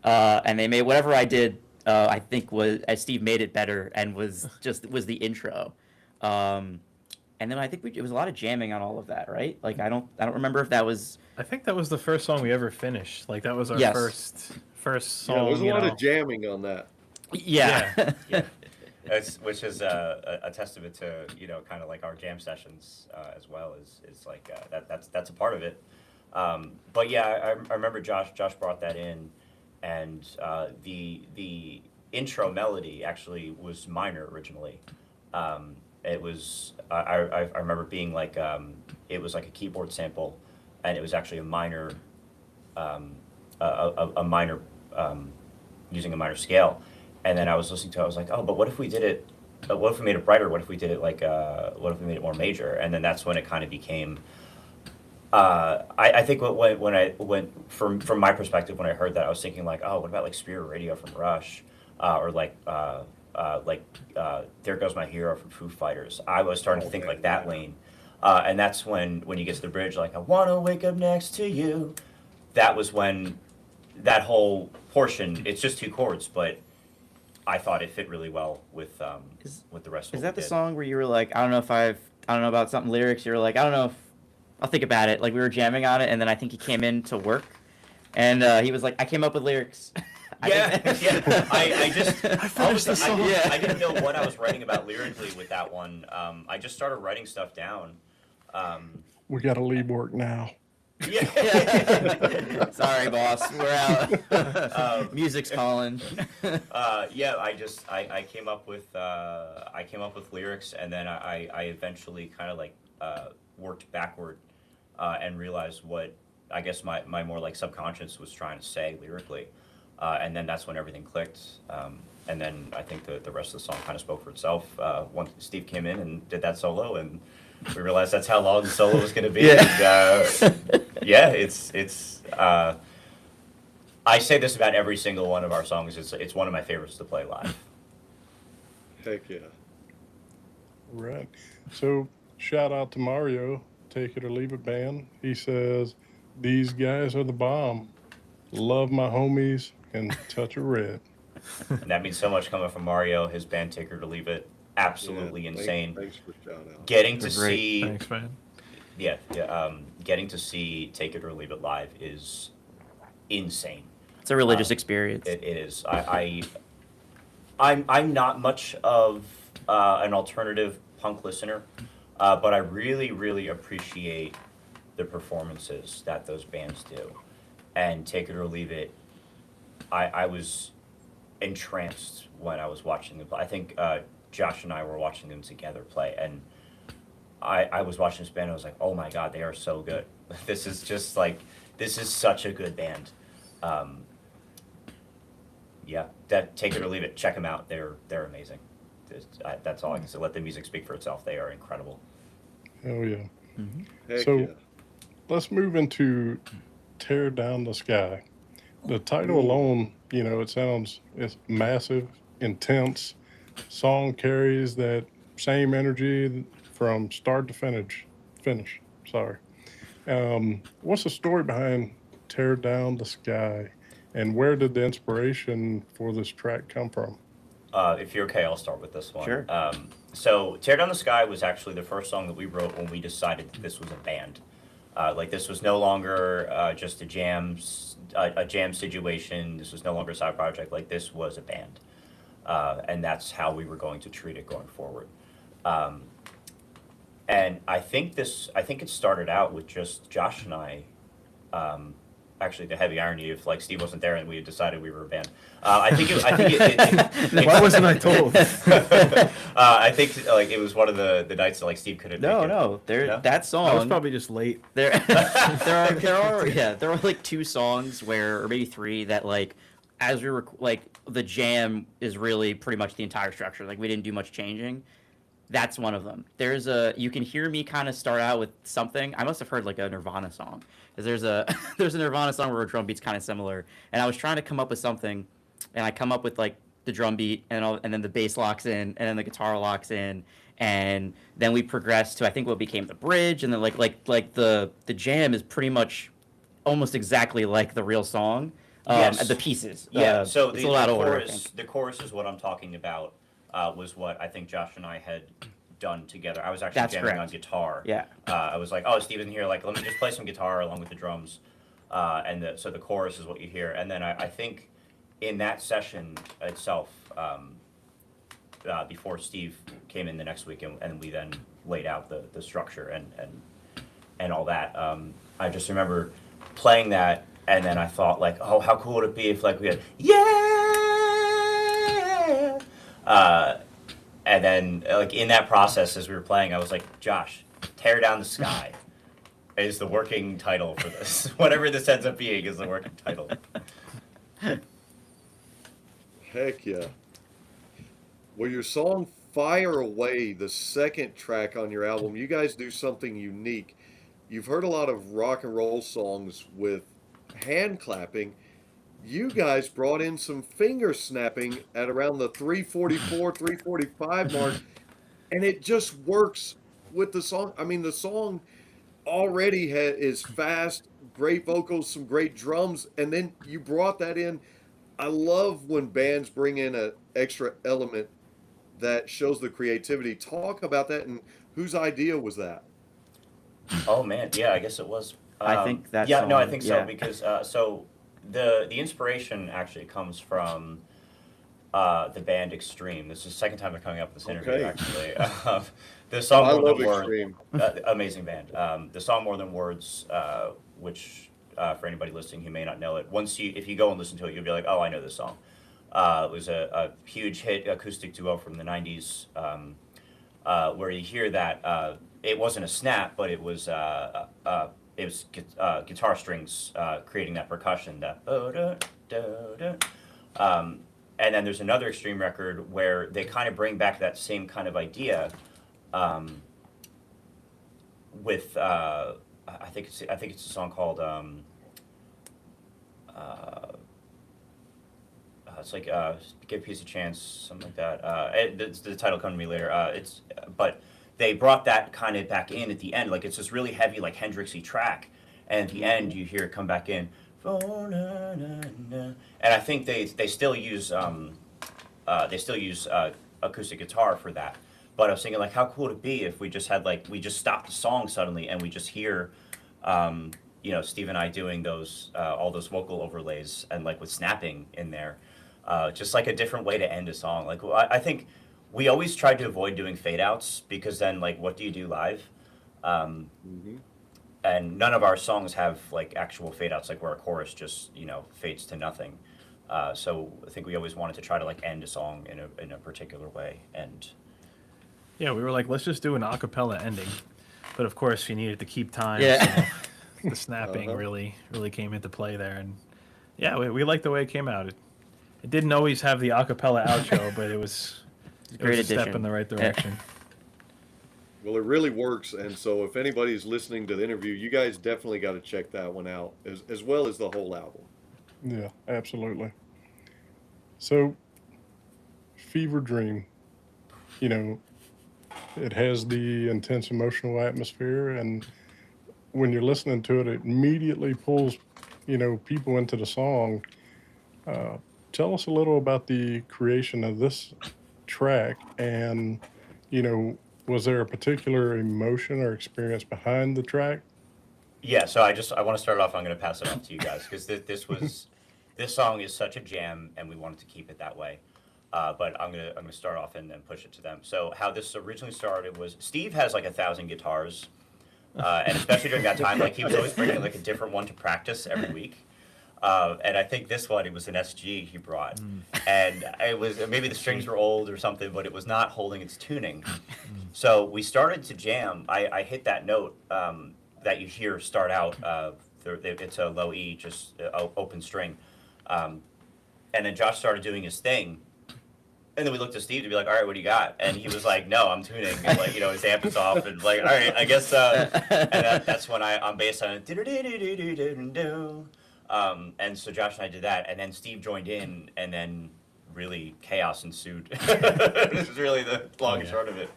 And they made whatever I did. I think was as Steve made it better, and was the intro. And then I think it was a lot of jamming on all of that, right? Like I don't remember if that was. I think that was the first song we ever finished. Like that was our Yes. first song. Yeah, there's a lot know. of jamming on that. Yeah. Yeah. Which is a testament to kind of like our jam sessions as well. Is like that's a part of it. But yeah, I remember Josh brought that in, and the intro melody actually was minor originally. It was I remember being like it was like a keyboard sample, and it was actually a minor a minor using a minor scale. And then I was listening to it, I was like, oh, but what if we did it, what if we made it brighter? What if we did it like, what if we made it more major? And then that's when it kind of became, I think when I went, from my perspective, when I heard that, I was thinking like, oh, what about like Spirit Radio from Rush? Or like There Goes My Hero from Foo Fighters. I was starting to think like that lane. And that's when you get to the bridge, like, I want to wake up next to you. That was when that whole portion, it's just two chords, but I thought it fit really well with the rest of it. Is that the song where you were like, I don't know about something lyrics? You were like, I don't know if I'll think about it. Like we were jamming on it, and then I think he came in to work, And he was like, I came up with lyrics. Yeah, yeah. I just finished the song. I didn't know what I was writing about lyrically with that one. I just started writing stuff down. We got to leave work now. Yeah. Sorry, boss. We're out. Music's calling. Yeah. I came up with lyrics, and then I eventually kind of like worked backward and realized what I guess my more like subconscious was trying to say lyrically. And then that's when everything clicked. And then I think the rest of the song kind of spoke for itself. Once Steve came in and did that solo, and we realized that's how long the solo was going to be. Yeah. And, yeah, it's. I say this about every single one of our songs. It's one of my favorites to play live. Heck yeah. Right. So shout out to Mario, Take It or Leave It band. He says, these guys are the bomb. Love my homies and touch of red. And that means so much coming from Mario. His band Take It or Leave It, absolutely Yeah, insane. Thanks for shout out. Getting to They're great. see, Thanks, man. getting to see Take It or Leave It live is insane. It's a religious experience. It is. I'm not much of an alternative punk listener, but I really, really appreciate the performances that those bands do. And Take It or Leave It, I was entranced when I was watching them. I think Josh and I were watching them together play, and I was watching this band, and I was like, oh my God, they are so good. This is just like, this is such a good band. Yeah, Take It or Leave It, check them out. They're amazing. That's all I can say. Let the music speak for itself. They are incredible. Hell yeah. Heck So- yeah. Let's move into Tear Down the Sky. The title alone, it's massive, intense. Song carries that same energy from start to finish. Sorry. What's the story behind Tear Down the Sky, and where did the inspiration for this track come from? If you're okay, I'll start with this one. Sure. So Tear Down the Sky was actually the first song that we wrote when we decided that this was a band. Like this was no longer just a jam situation. This was no longer a side project. Like this was a band, and that's how we were going to treat it going forward. And I think it started out with just Josh and I. Actually, the heavy irony of like Steve wasn't there and we had decided we were a band. I think Why wasn't I told? Uh, I think like it was one of the nights that like Steve couldn't make it. No. No? That song. I was probably just late. There are like two songs or maybe three that like, as we were like, the jam is really pretty much the entire structure. Like we didn't do much changing. That's one of them. You can hear me kind of start out with something. I must have heard like a Nirvana song. 'Cause there's a Nirvana song where a drum beat's kind of similar, and I was trying to come up with something, and I come up with like the drum beat, and then the bass locks in, and then the guitar locks in, and then we progress to I think what became the bridge, and then like the jam is pretty much almost exactly like the real song. Yes. The pieces. Yeah. So it's a lot of order. I chorus, think. the chorus is what I'm talking about. Was what I think Josh and I had done together. I was actually That's jamming correct. on guitar. Yeah. I was like, oh, Steve isn't here. Like, let me just play some guitar along with the drums. So the chorus is what you hear. And then I think in that session itself, before Steve came in the next week and we then laid out the structure and all that, I just remember playing that, and then I thought like, oh, how cool would it be if like we had, yeah! And then, like, in that process, as we were playing, I was like, Josh, Tear Down the Sky is the working title for this. Whatever this ends up being is the working title. Heck yeah. Well, your song Fire Away, the second track on your album, you guys do something unique. You've heard a lot of rock and roll songs with hand clapping. You guys brought in some finger snapping at around the 344, 345 mark, and it just works with the song. I mean, the song already is fast, great vocals, some great drums, and then you brought that in. I love when bands bring in an extra element that shows the creativity. Talk about that, and whose idea was that? Oh, man. Yeah, I guess it was. I think that Yeah, no, I song, think yeah. so, because so the inspiration actually comes from the band Extreme. This is the second time they're coming up with this interview, Okay. actually. The Oh, song I More love Than Words, Extreme. amazing band. The song More Than Words, which for anybody listening who may not know it, if you go and listen to it, you'll be like, oh, I know this song. It was a huge hit acoustic duo from the 90s, where you hear that it wasn't a snap, but it was guitar strings creating that percussion, that and then there's another Extreme record where they kind of bring back that same kind of idea, with I think it's a song called it's like Give Peace a Chance, something like that. The title come to me later. But they brought that kind of back in at the end, like it's this really heavy, like Hendrixy track, and at the end you hear it come back in. Oh, na, na, na. And I think they still use acoustic guitar for that. But I was thinking, like, how cool would it be if we just had, like, we just stopped the song suddenly and we just hear, Steve and I doing those all those vocal overlays and like with snapping in there, just like a different way to end a song. Like, I think we always tried to avoid doing fade outs because then, like, what do you do live? Mm-hmm. And none of our songs have like actual fade outs, like where a chorus just fades to nothing. So I think we always wanted to try to like end a song in a particular way. And Yeah, we were like, let's just do an a cappella ending. But of course, you needed to keep time. Yeah. So the snapping Uh-huh. really came into play there. And yeah, we liked the way it came out. It didn't always have the a cappella outro, but it was Great a step addition. in the right Yeah. direction. Well, it really works, and so if anybody's listening to the interview, you guys definitely got to check that one out, as well as the whole album. Yeah, absolutely. So, Fever Dream, it has the intense emotional atmosphere, and when you're listening to it, it immediately pulls, people into the song. Tell us a little about the creation of this track, and, was there a particular emotion or experience behind the track? yeah, so I want to start off. I'm going to pass it off to you guys because this song is such a jam, and we wanted to keep it that way. But I'm gonna start off and then push it to them. So how this originally started was Steve has like 1,000 guitars, and especially during that time, like he was always bringing like a different one to practice every week. And I think this one, it was an SG he brought, and it was maybe the strings were old or something, but it was not holding its tuning. So we started to jam. I hit that note that you hear start out. It's a low E, just open string, and then Josh started doing his thing. And then we looked at Steve to be like, all right, what do you got? And he was like, no, I'm tuning. And like, his amp is off. And like, all right, I guess. And that's when on bass, I and so Josh and I did that. And then Steve joined in. And then really chaos ensued. This is really the long and short of it.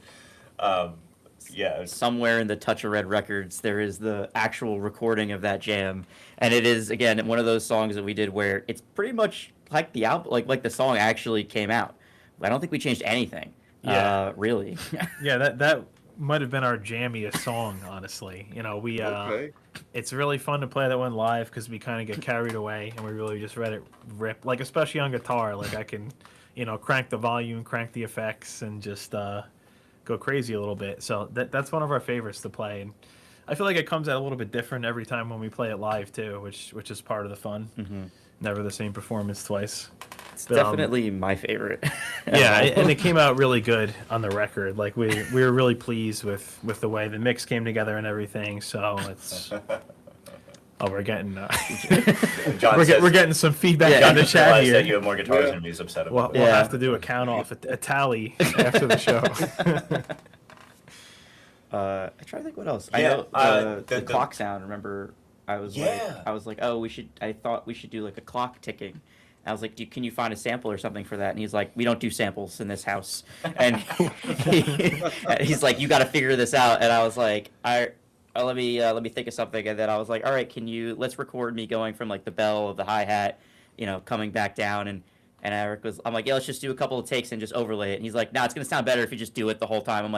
Yeah. Somewhere in the Touch of Red records, there is the actual recording of that jam, and it is again one of those songs that we did where it's pretty much like the album, like the song actually came out. I don't think we changed anything. Yeah. Really. Yeah, that might have been our jammiest song, honestly. We Okay. it's really fun to play that one live because we kind of get carried away and we really just let it rip. Like especially on guitar, like I can, crank the volume, crank the effects, and just go crazy a little bit. So that's one of our favorites to play, and I feel like it comes out a little bit different every time when we play it live too, which is part of the fun. Mm-hmm. Never the same performance twice. It's But, definitely my favorite. Yeah, and it came out really good on the record. Like we were really pleased with the way the mix came together and everything. So it's we're getting John we're says, getting some feedback Yeah. in the chat realized that you here. have more guitars Yeah. than me. He's upset about We'll it. Yeah. have to do a count off, a tally after the show. I try to think what else. I Yeah, know the the- clock sound. Remember, I was Yeah. like, oh, I thought we should do like a clock ticking. I was like, can you find a sample or something for that? And he's like, we don't do samples in this house. And he's like, you got to figure this out. And I was like, let me think of something. And then I was like, all right, let's record me going from like the bell of the hi-hat, coming back down. And Eric I'm like, yeah, let's just do a couple of takes and just overlay it. And he's like, no, it's going to sound better if you just do it the whole time. I'm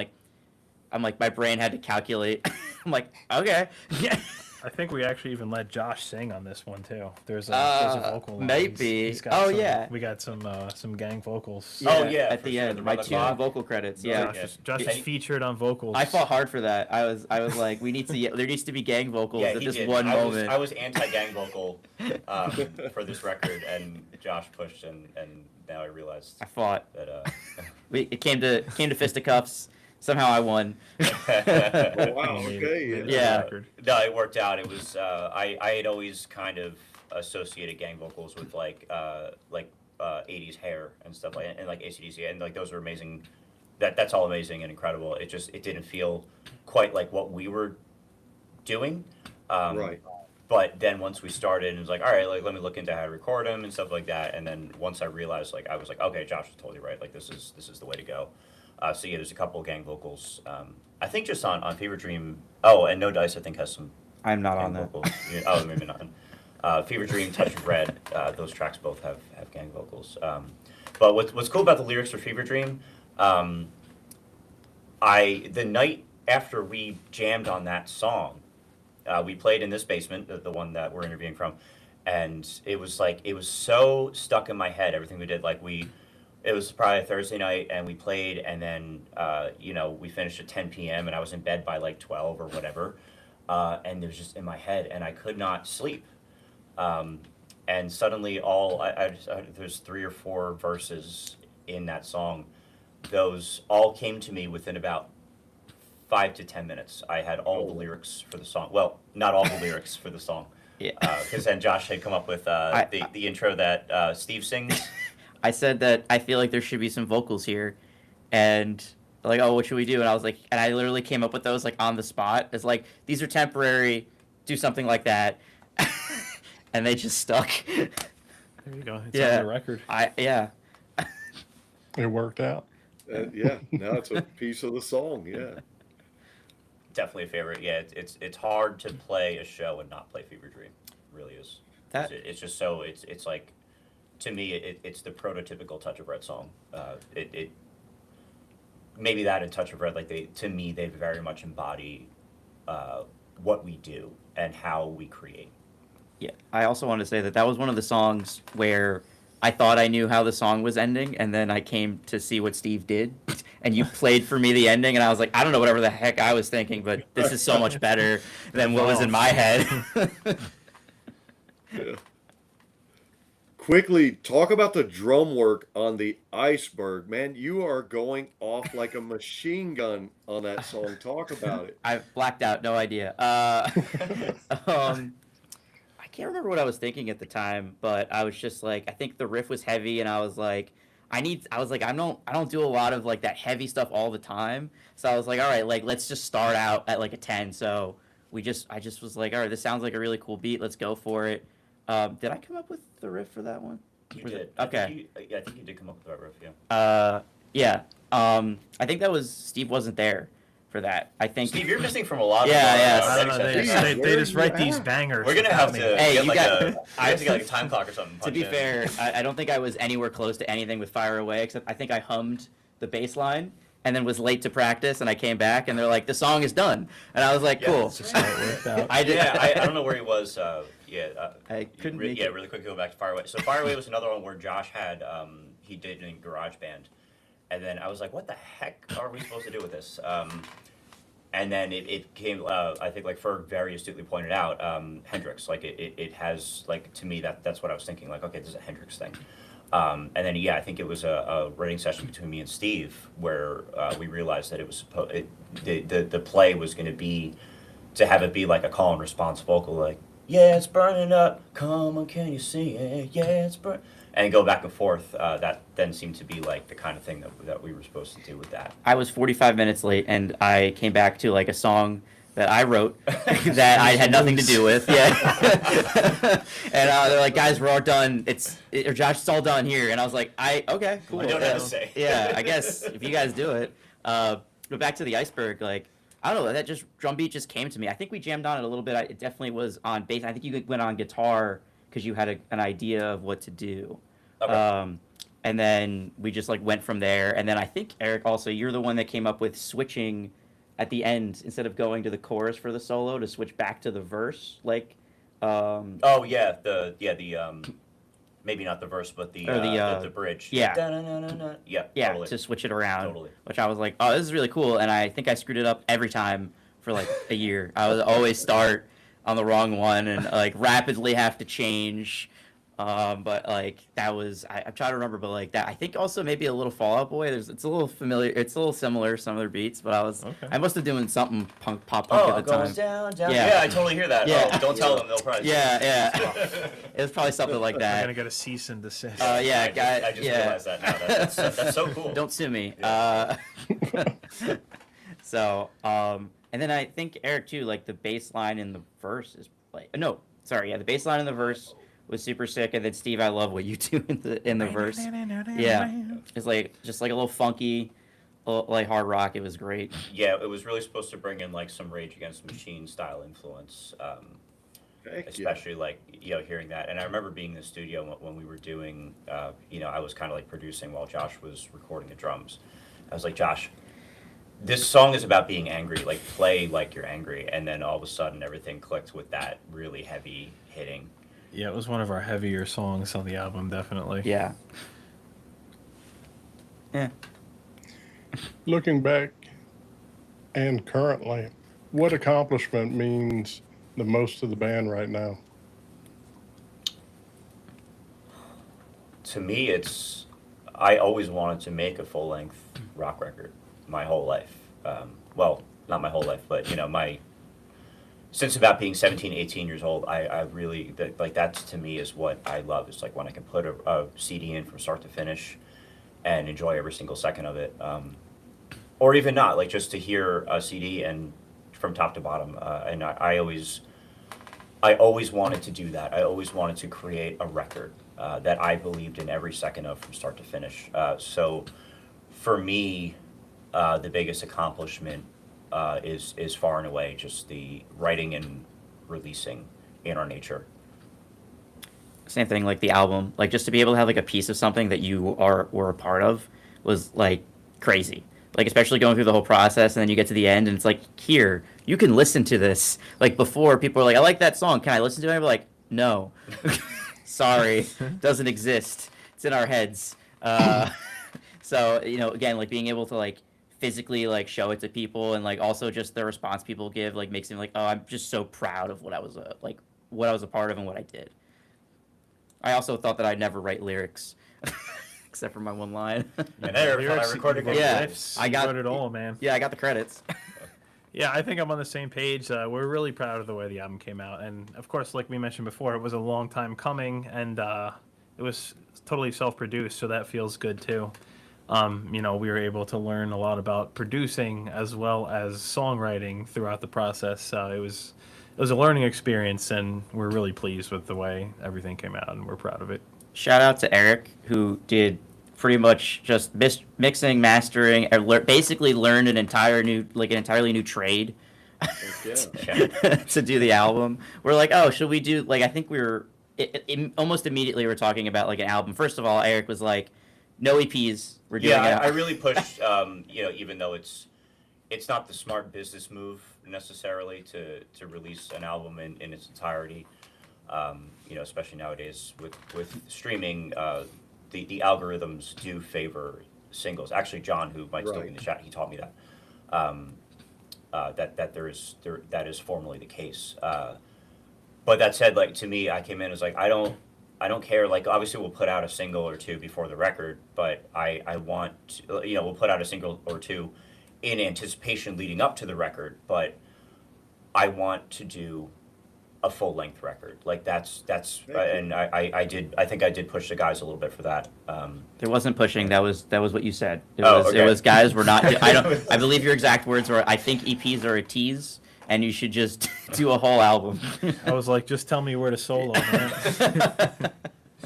like, my brain had to calculate. I'm like, okay. Yeah. I think we actually even let Josh sing on this one too. There's a vocal line. Maybe. He's got Oh, some, yeah. We got some gang vocals. Oh, yeah, at for the sure, end, the my Run the 2 Clock. vocal credits. Those Yeah, are good. Josh is And- featured on vocals. I fought hard for that. I was like, there needs to be gang vocals Yeah, at he this did. one I moment. I was anti-gang vocal for this record, and Josh pushed, and now I realized I fought. that. It came to fisticuffs. Somehow I won. Oh, wow. He made Okay. it Yeah. a record. No, it worked out. It was I had always kind of associated gang vocals with like 80s hair and stuff like, and like AC/DC, and like those are amazing. That's all amazing and incredible. It didn't feel quite like what we were doing. Right. But then once we started, it was like, all right, like let me look into how to record them and stuff like that. And then once I realized, like I was like, okay, Josh was totally right. Like this is the way to go. So yeah, there's a couple of gang vocals. I think just on Fever Dream. Oh, and No Dice I think has some I'm not gang on that. vocals. Yeah, oh, maybe not. Fever Dream, Touch of Red. Those tracks both have gang vocals. But what's cool about the lyrics for Fever Dream, the night after we jammed on that song, we played in this basement, the one that we're interviewing from, and it was so stuck in my head. Everything we did, it was probably a Thursday night, and we played, and then we finished at 10 p.m. and I was in bed by like 12 or whatever, and it was just in my head, and I could not sleep. And suddenly, there's 3 or 4 verses in that song. Those all came to me within about 5 to 10 minutes. I had all the lyrics for the song. Well, not all the lyrics for the song. Yeah. Because then Josh had come up with the intro that Steve sings. I said that I feel like there should be some vocals here, and like, oh, what should we do? And I was like, and I literally came up with those like on the spot. It's like, these are temporary. Do something like that, and they just stuck. There you go. It's Yeah. on the record. It worked out. Yeah. Now it's a piece of the song. Yeah. Definitely a favorite. Yeah, it's hard to play a show and not play Fever Dream. It really is. It's just so it's like, to me it's the prototypical Touch of Red song. It maybe that and Touch of Red, like they very much embody what we do and how we create. Yeah, I also want to say that was one of the songs where I thought I knew how the song was ending, and then I came to see what Steve did, and you played for me the ending, and I was like, I don't know whatever the heck I was thinking, but this is so much better than what was in my head. Yeah. Quickly, talk about the drum work on the Iceberg. Man, you are going off like a machine gun on that song. Talk about it. I blacked out, no idea. I can't remember what I was thinking at the time, but I was just like, I think the riff was heavy, and I was like, I don't do a lot of like that heavy stuff all the time. So I was like, all right, like let's just start out at like a 10. So I just was like, all right, this sounds like a really cool beat. Let's go for it. Did I come up with the riff for that one? You Was did. it? Okay. I think you did come up with that riff. Yeah. Yeah. I think that was Steve wasn't there for that. I think Steve, you're missing from a lot. Yeah, of I don't know. writing They sessions. just, they just write these bangers. We're gonna have to Hey, get you like got- we have to get like a time clock or something. To punch be in. fair, I don't think I was anywhere close to anything with Fire Away, except I think I hummed the bass line and then was late to practice, and I came back and they're like, the song is done. And I was like, Yeah, cool. that's That's how it worked out. I did. I don't know where he was. I couldn't make it. really quick, go back to Fire Away. So Fire Away was another one where Josh had he did in GarageBand, and then I was like, what the heck are we supposed to do with this? And then it came. I think like Ferg very astutely pointed out, Hendrix. Like it has like, to me that's what I was thinking. Like, okay, this is a Hendrix thing. And then I think it was a writing session between me and Steve where we realized that it was the play was going to be to have it be like a call and response vocal, like, yeah, it's burning up, come on, can you see it? Yeah, it's burning. And go back and forth. That then seemed to be like the kind of thing that we were supposed to do with that. I was 45 minutes late, and I came back to like a song that I wrote that I had nothing to do with. Yeah. And they're like, guys, we're all done. Or Josh, it's all done here. And I was like, okay, cool. I don't have to say. Yeah, I guess if you guys do it. But back to the Iceberg, like, I don't know, that just drum beat just came to me. I think we jammed on it a little bit. It definitely was on bass. I think you went on guitar because you had an idea of what to do. Okay. And then we just like went from there. And then I think, Eric, also, you're the one that came up with switching at the end, instead of going to the chorus for the solo, to switch back to the verse, like Oh yeah, maybe not the verse, but or the bridge. yeah. Da-na-na-na-na. Yeah, Yeah, totally. to switch it around, Totally. which I was like, oh, this is really cool. And I think I screwed it up every time for like a year. I would always start on the wrong one and like rapidly have to change. But like that was, I'm trying to remember, but like that, I think also maybe a little Fall Out Boy. It's a little familiar, it's a little similar, some of their beats, but I must have doing something pop punk at the time. Down, down. Yeah. Yeah, I totally hear that. Yeah. Oh, don't tell them; they'll probably. Yeah. It was probably something like I'm that. gonna get a cease and desist. Yeah, I just realized that now. That's so cool. Don't sue me. Yeah. So, and then I think Eric too, like the bass line in the verse is like, no, sorry, yeah, the bass line in the verse was super sick, and then Steve, I love what you do in the verse. Yeah, it's like just like a little funky, like hard rock. It was great. Yeah, it was really supposed to bring in like some Rage Against the Machine style influence, especially like hearing that. And I remember being in the studio when we were doing, I was kind of like producing while Josh was recording the drums. I was like, Josh, this song is about being angry. Like play like you're angry, and then all of a sudden everything clicked with that really heavy hitting. Yeah, it was one of our heavier songs on the album, definitely. Yeah. Yeah. Looking back and currently, what accomplishment means the most to the band right now? To me, I always wanted to make a full length rock record my whole life. Well, not my whole life, but since about being 17, 18 years old, I really, that to me is what I love. It's like when I can put a CD in from start to finish and enjoy every single second of it. Or even not, like just to hear a CD and from top to bottom. And I always wanted to do that. I always wanted to create a record that I believed in every second of from start to finish. So for me, the biggest accomplishment is far and away just the writing and releasing In Our Nature. Same thing, like the album, like just to be able to have like a piece of something that you were a part of was like crazy. Like especially going through the whole process, and then you get to the end, and it's like, here, you can listen to this. Like before, people were like, I like that song. Can I listen to it? And I'm like, no, sorry, doesn't exist. It's in our heads. So again, like being able to like physically like show it to people, and like also just the response people give like makes me like, oh, I'm just so proud of what I was a part of and what I did. I also thought that I'd never write lyrics except for my one line. And I recorded Yeah. riffs. I You got- wrote it all, man. Yeah, I got the credits. Yeah, I think I'm on the same page. We're really proud of the way the album came out, and of course, like we mentioned before, it was a long time coming, and it was totally self-produced, so that feels good too. We were able to learn a lot about producing as well as songwriting throughout the process. It was a learning experience, and we're really pleased with the way everything came out, and we're proud of it. Shout out to Eric, who did pretty much just mixing, mastering, and basically learned an entirely new trade Yeah. to do the album. We're like, oh, should we do like? I think we were almost immediately we're talking about like an album. First of all, Eric was like, no EPs. We're doing Yeah, it. I really pushed, even though it's not the smart business move necessarily to release an album in its entirety. Especially nowadays with streaming, the algorithms do favor singles. Actually, John, who might still be in the chat, he taught me that. That is formally the case. But that said, like to me, I came in as like I don't care. Like obviously we'll put out a single or two before the record, but I want to, we'll put out a single or two in anticipation leading up to the record. But I want to do a full length record. Like that's and I think I did push the guys a little bit for that. There wasn't pushing. That was what you said. It Okay. was guys. We're not. I believe your exact words were. I think EPs are a tease, and you should just do a whole album. I was like, just tell me where to solo, man.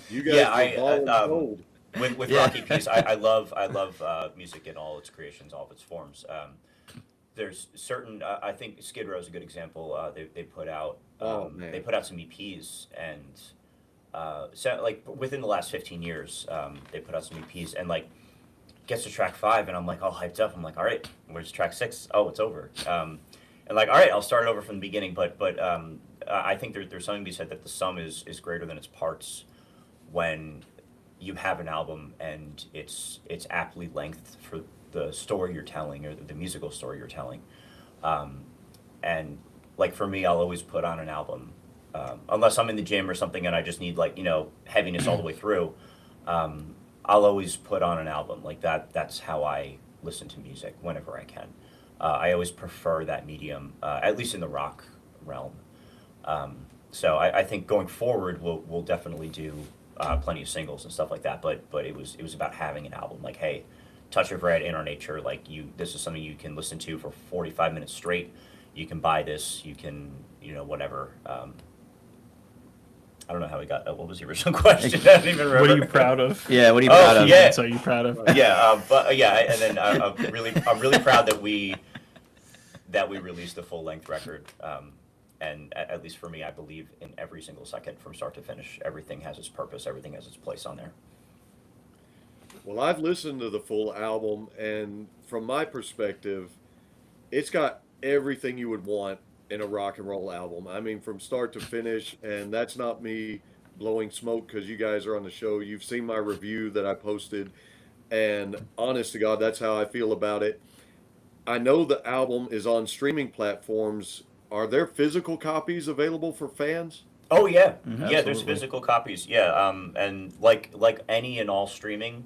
You guys Yeah, were ball gold. With Yeah. Rocky Peace, I love music in all its creations, all of its forms. There's certain I think Skid Row is a good example. They put out Man. they put out some EPs, and so like within the last 15 years, they put out some EPs, and like gets to track 5, and I'm like all hyped up. I'm like, all right, where's track 6? Oh, it's over. And like, all right, I'll start it over from the beginning. But I think there's something to be said that the sum is greater than its parts when you have an album and it's aptly length for the story you're telling, or the musical story you're telling. And like for me, I'll always put on an album, unless I'm in the gym or something and I just need like, heaviness all the way through. I'll always put on an album like that. That's how I listen to music whenever I can. I always prefer that medium, at least in the rock realm. So I think going forward, we'll definitely do plenty of singles and stuff like that. But it was about having an album. Like, hey, Touch of Red, In Our Nature. Like this is something you can listen to for 45 minutes straight. You can buy this. You can, whatever. I don't know how we got. What was the original question? I don't even remember. What are you proud of? Yeah, what are you proud of? Yeah. So are you proud of? Yeah, and then I'm really proud that we released the full length record. And at least for me, I believe in every single second from start to finish. Everything has its purpose. Everything has its place on there. Well, I've listened to the full album, and from my perspective, it's got everything you would want in a rock and roll album. I mean, from start to finish, and that's not me blowing smoke because you guys are on the show. You've seen my review that I posted, and honest to God, that's how I feel about it. I know the album is on streaming platforms. Are there physical copies available for fans? Oh yeah, Mhm. yeah. There's Absolutely. physical copies. Yeah, and like any and all streaming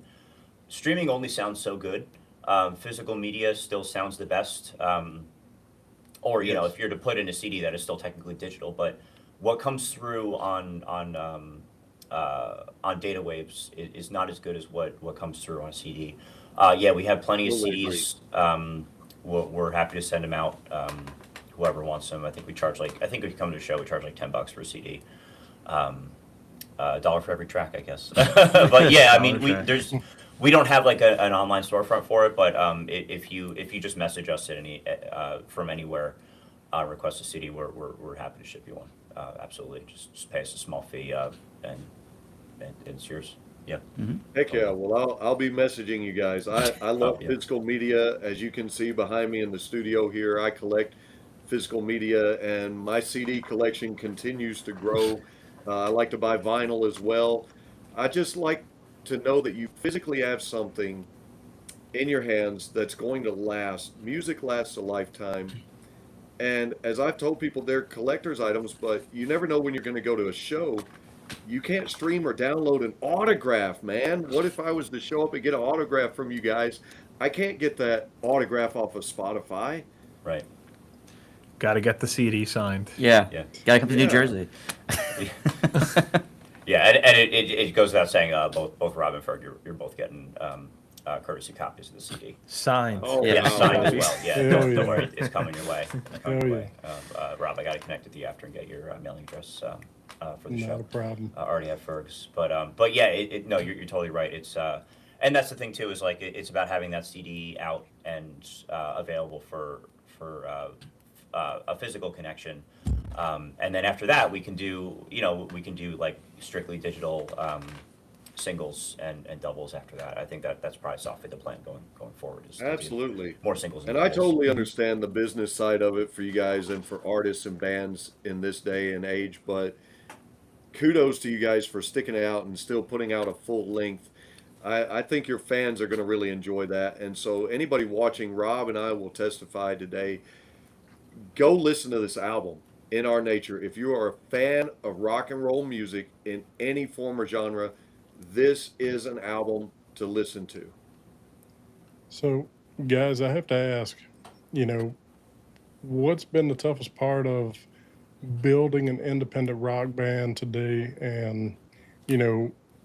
only sounds so good. Physical media still sounds the best. Or Yes. if you're to put in a CD, that is still technically digital. But what comes through on data waves is not as good as what comes through on CD. Yeah, we have plenty of Totally agree. CDs. We're happy to send them out. Whoever wants them. I think if you come to a show, we charge like $10 for a CD. $1 for every track, I guess. But yeah, I mean, $1 track. we don't have like an online storefront for it, but if you just message us at any from anywhere, request a CD, we're happy to ship you one. Absolutely, just pay us a small fee, and it's yours. Yeah. Heck yeah. Well, I'll be messaging you guys. I love yeah. physical media. As you can see behind me in the studio here, I collect physical media, and my CD collection continues to grow. I like to buy vinyl as well. I just like to know that you physically have something in your hands that's going to last. Music lasts a lifetime. And as I've told people, they're collector's items, but you never know when you're going to go to a show. You can't stream or download an autograph, man. What if I was to show up and get an autograph from you guys? I can't get that autograph off of Spotify. Right. Got to get the CD signed. Yeah. Yeah. Gotta come to New Yeah. Jersey. Yeah, and it goes without saying, both Rob and Ferg, you're both getting courtesy copies of the CD. Signed. Oh, Yeah. Yeah, wow. signed as well. Yeah, Hell don't yeah. worry, it's coming your way. It's coming Hell your yeah. way. Rob, I got to connect with you after and get your mailing address for the Not show. a problem. I already have Ferg's, but yeah, no, you're totally right. It's and that's the thing too, is like it's about having that CD out and available for a physical connection, and then after that we can do like strictly digital singles and doubles after that. I think that's probably softly the plan going forward, is to do Absolutely. more singles and And I doubles. totally understand the business side of it for you guys and for artists and bands in this day and age, but kudos to you guys for sticking it out and still putting out a full length. I think your fans are going to really enjoy that. And so, anybody watching, Rob and I will testify today. Go listen to this album, In Our Nature. If you are a fan of rock and roll music in any form or genre, this is an album to listen to. So, guys, I have to ask, what's been the toughest part of building an independent rock band today? And,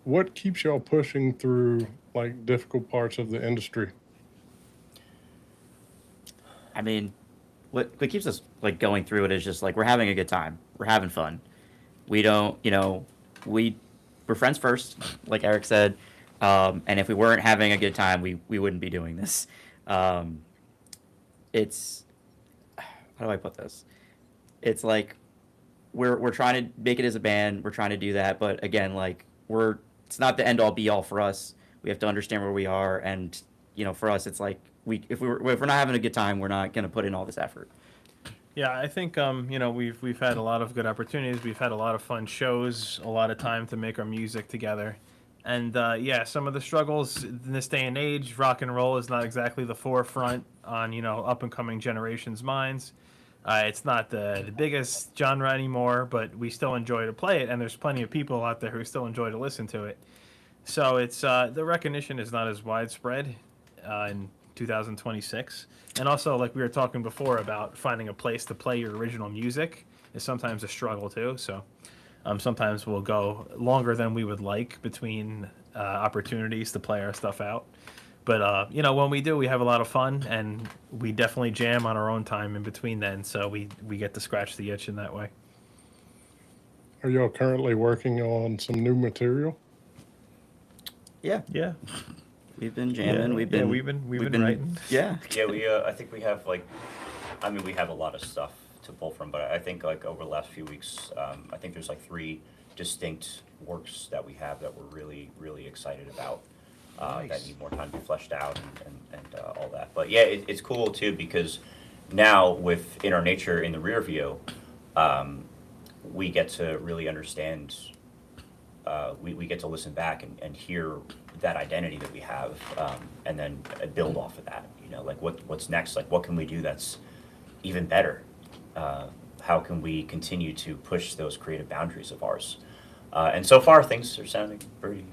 what keeps y'all pushing through like difficult parts of the industry? I mean, what keeps us like going through it is just like we're having a good time. We're having fun. We don't, we're friends first, like Eric said. And if we weren't having a good time, we wouldn't be doing this. It's how do I put this? It's like we're trying to make it as a band. We're trying to do that, but again, like it's not the end all be all for us. We have to understand where we are, and for us, it's like if we're not having a good time, we're not gonna put in all this effort. Yeah, I think we've had a lot of good opportunities. We've had a lot of fun shows, a lot of time to make our music together, and some of the struggles in this day and age, rock and roll is not exactly the forefront on up and coming generations' minds. It's not the biggest genre anymore, but we still enjoy to play it, and there's plenty of people out there who still enjoy to listen to it. So it's the recognition is not as widespread in 2026, and also like we were talking before about finding a place to play your original music is sometimes a struggle too. So sometimes we'll go longer than we would like between opportunities to play our stuff out. But when we do, we have a lot of fun, and we definitely jam on our own time in between then. So we get to scratch the itch in that way. Are y'all currently working on some new material? Yeah, Yeah. we've been jamming. We've been writing. Yeah. Yeah, I think we have we have a lot of stuff to pull from, but I think like over the last few weeks, I think there's like 3 distinct works that we have that we're really, really excited about. That need more time to be fleshed out and all that. But yeah, it's cool too because now with In Our Nature in the rear view, we get to really understand. We get to listen back and hear that identity that we have, and then build off of that. Like what's next? Like what can we do that's even better? How can we continue to push those creative boundaries of ours? And so far, things are sounding pretty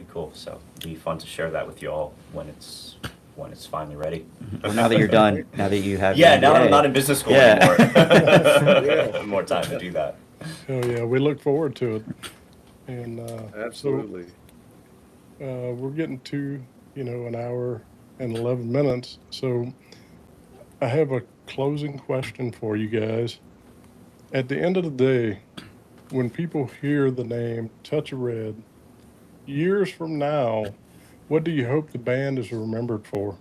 cool. So it'll be fun to share that with you all when it's finally ready. Well, now that you're done, now that you have Yeah, your now that I'm MBA. not in business school Yeah. anymore. More time to do that. Oh yeah, we look forward to it. And Absolutely. we're getting to an hour and 11 minutes. So I have a closing question for you guys. At the end of the day, when people hear the name Touch of Red, years from now, what do you hope the band is remembered for?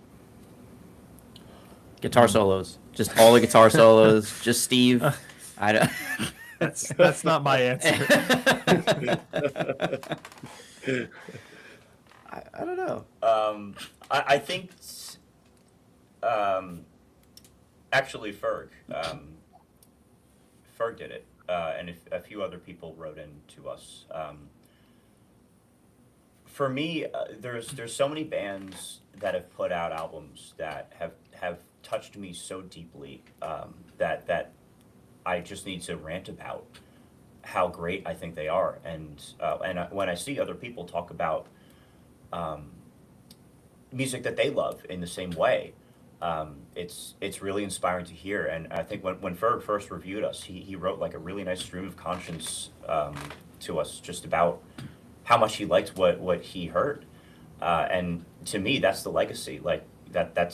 Guitar solos, just all the guitar solos, just Steve. I don't. That's not my answer. I don't know. I think actually Ferg did it, and a few other people wrote in to us. For me, there's so many bands that have put out albums that have touched me so deeply that I just need to rant about how great I think they are, and when I see other people talk about music that they love in the same way, it's really inspiring to hear. And I think when Ferg first reviewed us, he wrote like a really nice stream of conscience to us just about how much he liked what he heard, and to me that's the legacy, like that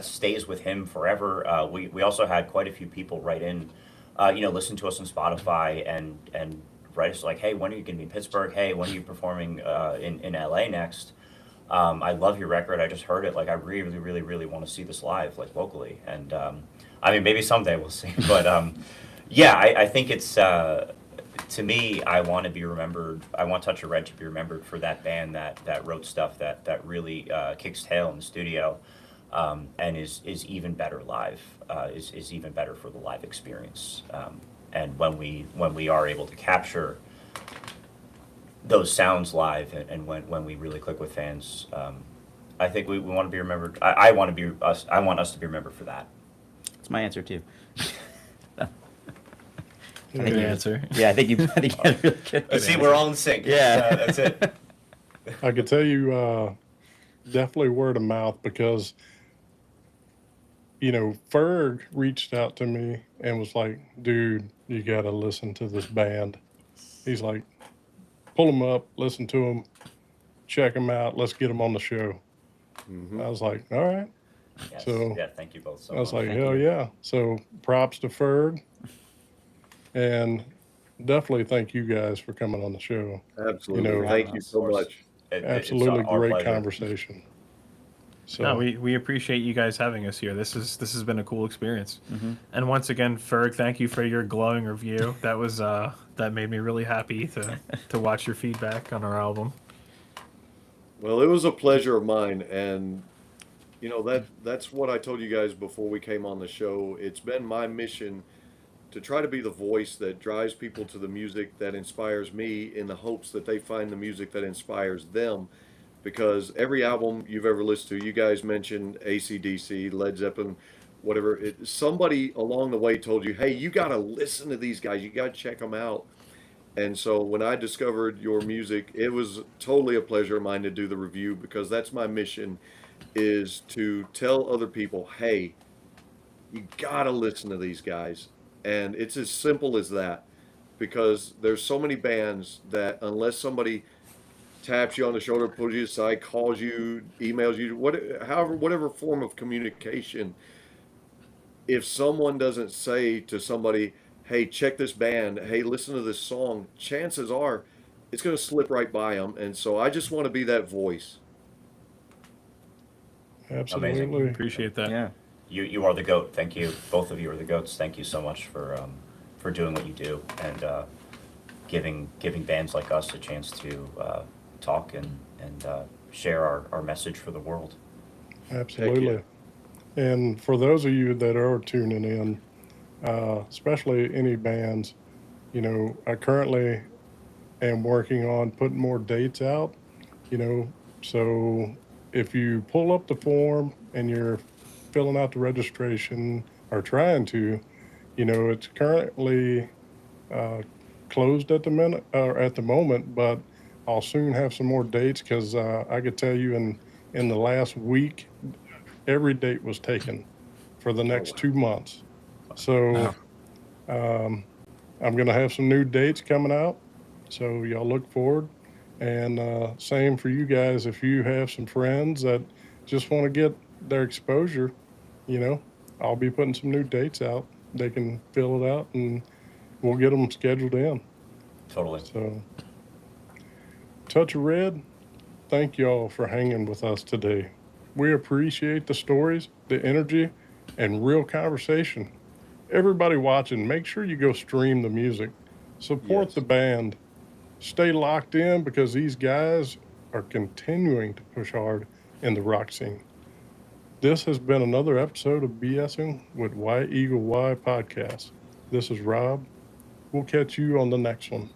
stays with him forever. We also had quite a few people write in, listen to us on Spotify and write us like, hey, when are you going to be in Pittsburgh? Hey, when are you performing in LA next? I love your record. I just heard it. Like, I really, really, really want to see this live, like locally. And I mean, maybe someday we'll see. But yeah, I think it's to me, I want to be remembered. I want Touch of Red to be remembered for that band that wrote stuff that really kicks tail in the studio, and is even better live. Is even better for the live experience. And when we are able to capture those sounds live, and when we really click with fans, I think we want to be remembered. I want us to be remembered for that. That's my answer too. Good answer. Yeah, I think you had a really good. See, we're all in sync. Yeah. That's it. I could tell you definitely word of mouth, because Ferg reached out to me and was like, dude, you got to listen to this band. He's like, pull them up, listen to them, check them out, let's get them on the show. I was like, all right. Yes. So yeah, thank you both so I was much. like, hell yeah. So props to Ferg, and definitely thank you guys for coming on the show. Absolutely. Thank you so much. It's Absolutely our great pleasure. conversation. So No, we appreciate you guys having us here. This has been a cool experience. And once again, Ferg, thank you for your glowing review. That was that made me really happy to watch your feedback on our album. Well, it was a pleasure of mine, and You know, that's what I told you guys before we came on the show. It's been my mission to try to be the voice that drives people to the music that inspires me in the hopes that they find the music that inspires them. Because every album you've ever listened to, you guys mentioned AC/DC, Led Zeppelin, whatever, somebody along the way told you, hey, you got to listen to these guys, you got to check them out. And so when I discovered your music, it was totally a pleasure of mine to do the review because that's my mission is to tell other people, hey, you gotta listen to these guys. And it's as simple as that because there's so many bands that unless somebody taps you on the shoulder, pulls you aside, calls you, emails you, whatever form of communication, if someone doesn't say to somebody, hey, check this band, hey, listen to this song, chances are it's going to slip right by them. And so I just want to be that voice. Amazing. Absolutely. Appreciate that. Yeah. You are the goat. Thank you. Both of you are the goats. Thank you so much for doing what you do and giving bands like us a chance to talk and share our message for the world. Absolutely. And for those of you that are tuning in, especially any bands, you know, I currently am working on putting more dates out, you know, so if you pull up the form and you're filling out the registration or trying to, you know, it's currently uh, closed at the minute or at the moment, but I'll soon have some more dates because I could tell you in the last week, every date was taken for the next 2 months. So um, I'm going to have some new dates coming out. So y'all look forward. And same for you guys. If you have some friends that just want to get their exposure, you know, I'll be putting some new dates out. They can fill it out and we'll get them scheduled in. Totally. So, Touch of Red, thank y'all for hanging with us today. We appreciate the stories, the energy, and real conversation. Everybody watching, make sure you go stream the music. Support Yes. the band. Stay locked in because these guys are continuing to push hard in the rock scene. This has been another episode of BSing with Y Eagle Y podcast. This is Rob. We'll catch you on the next one.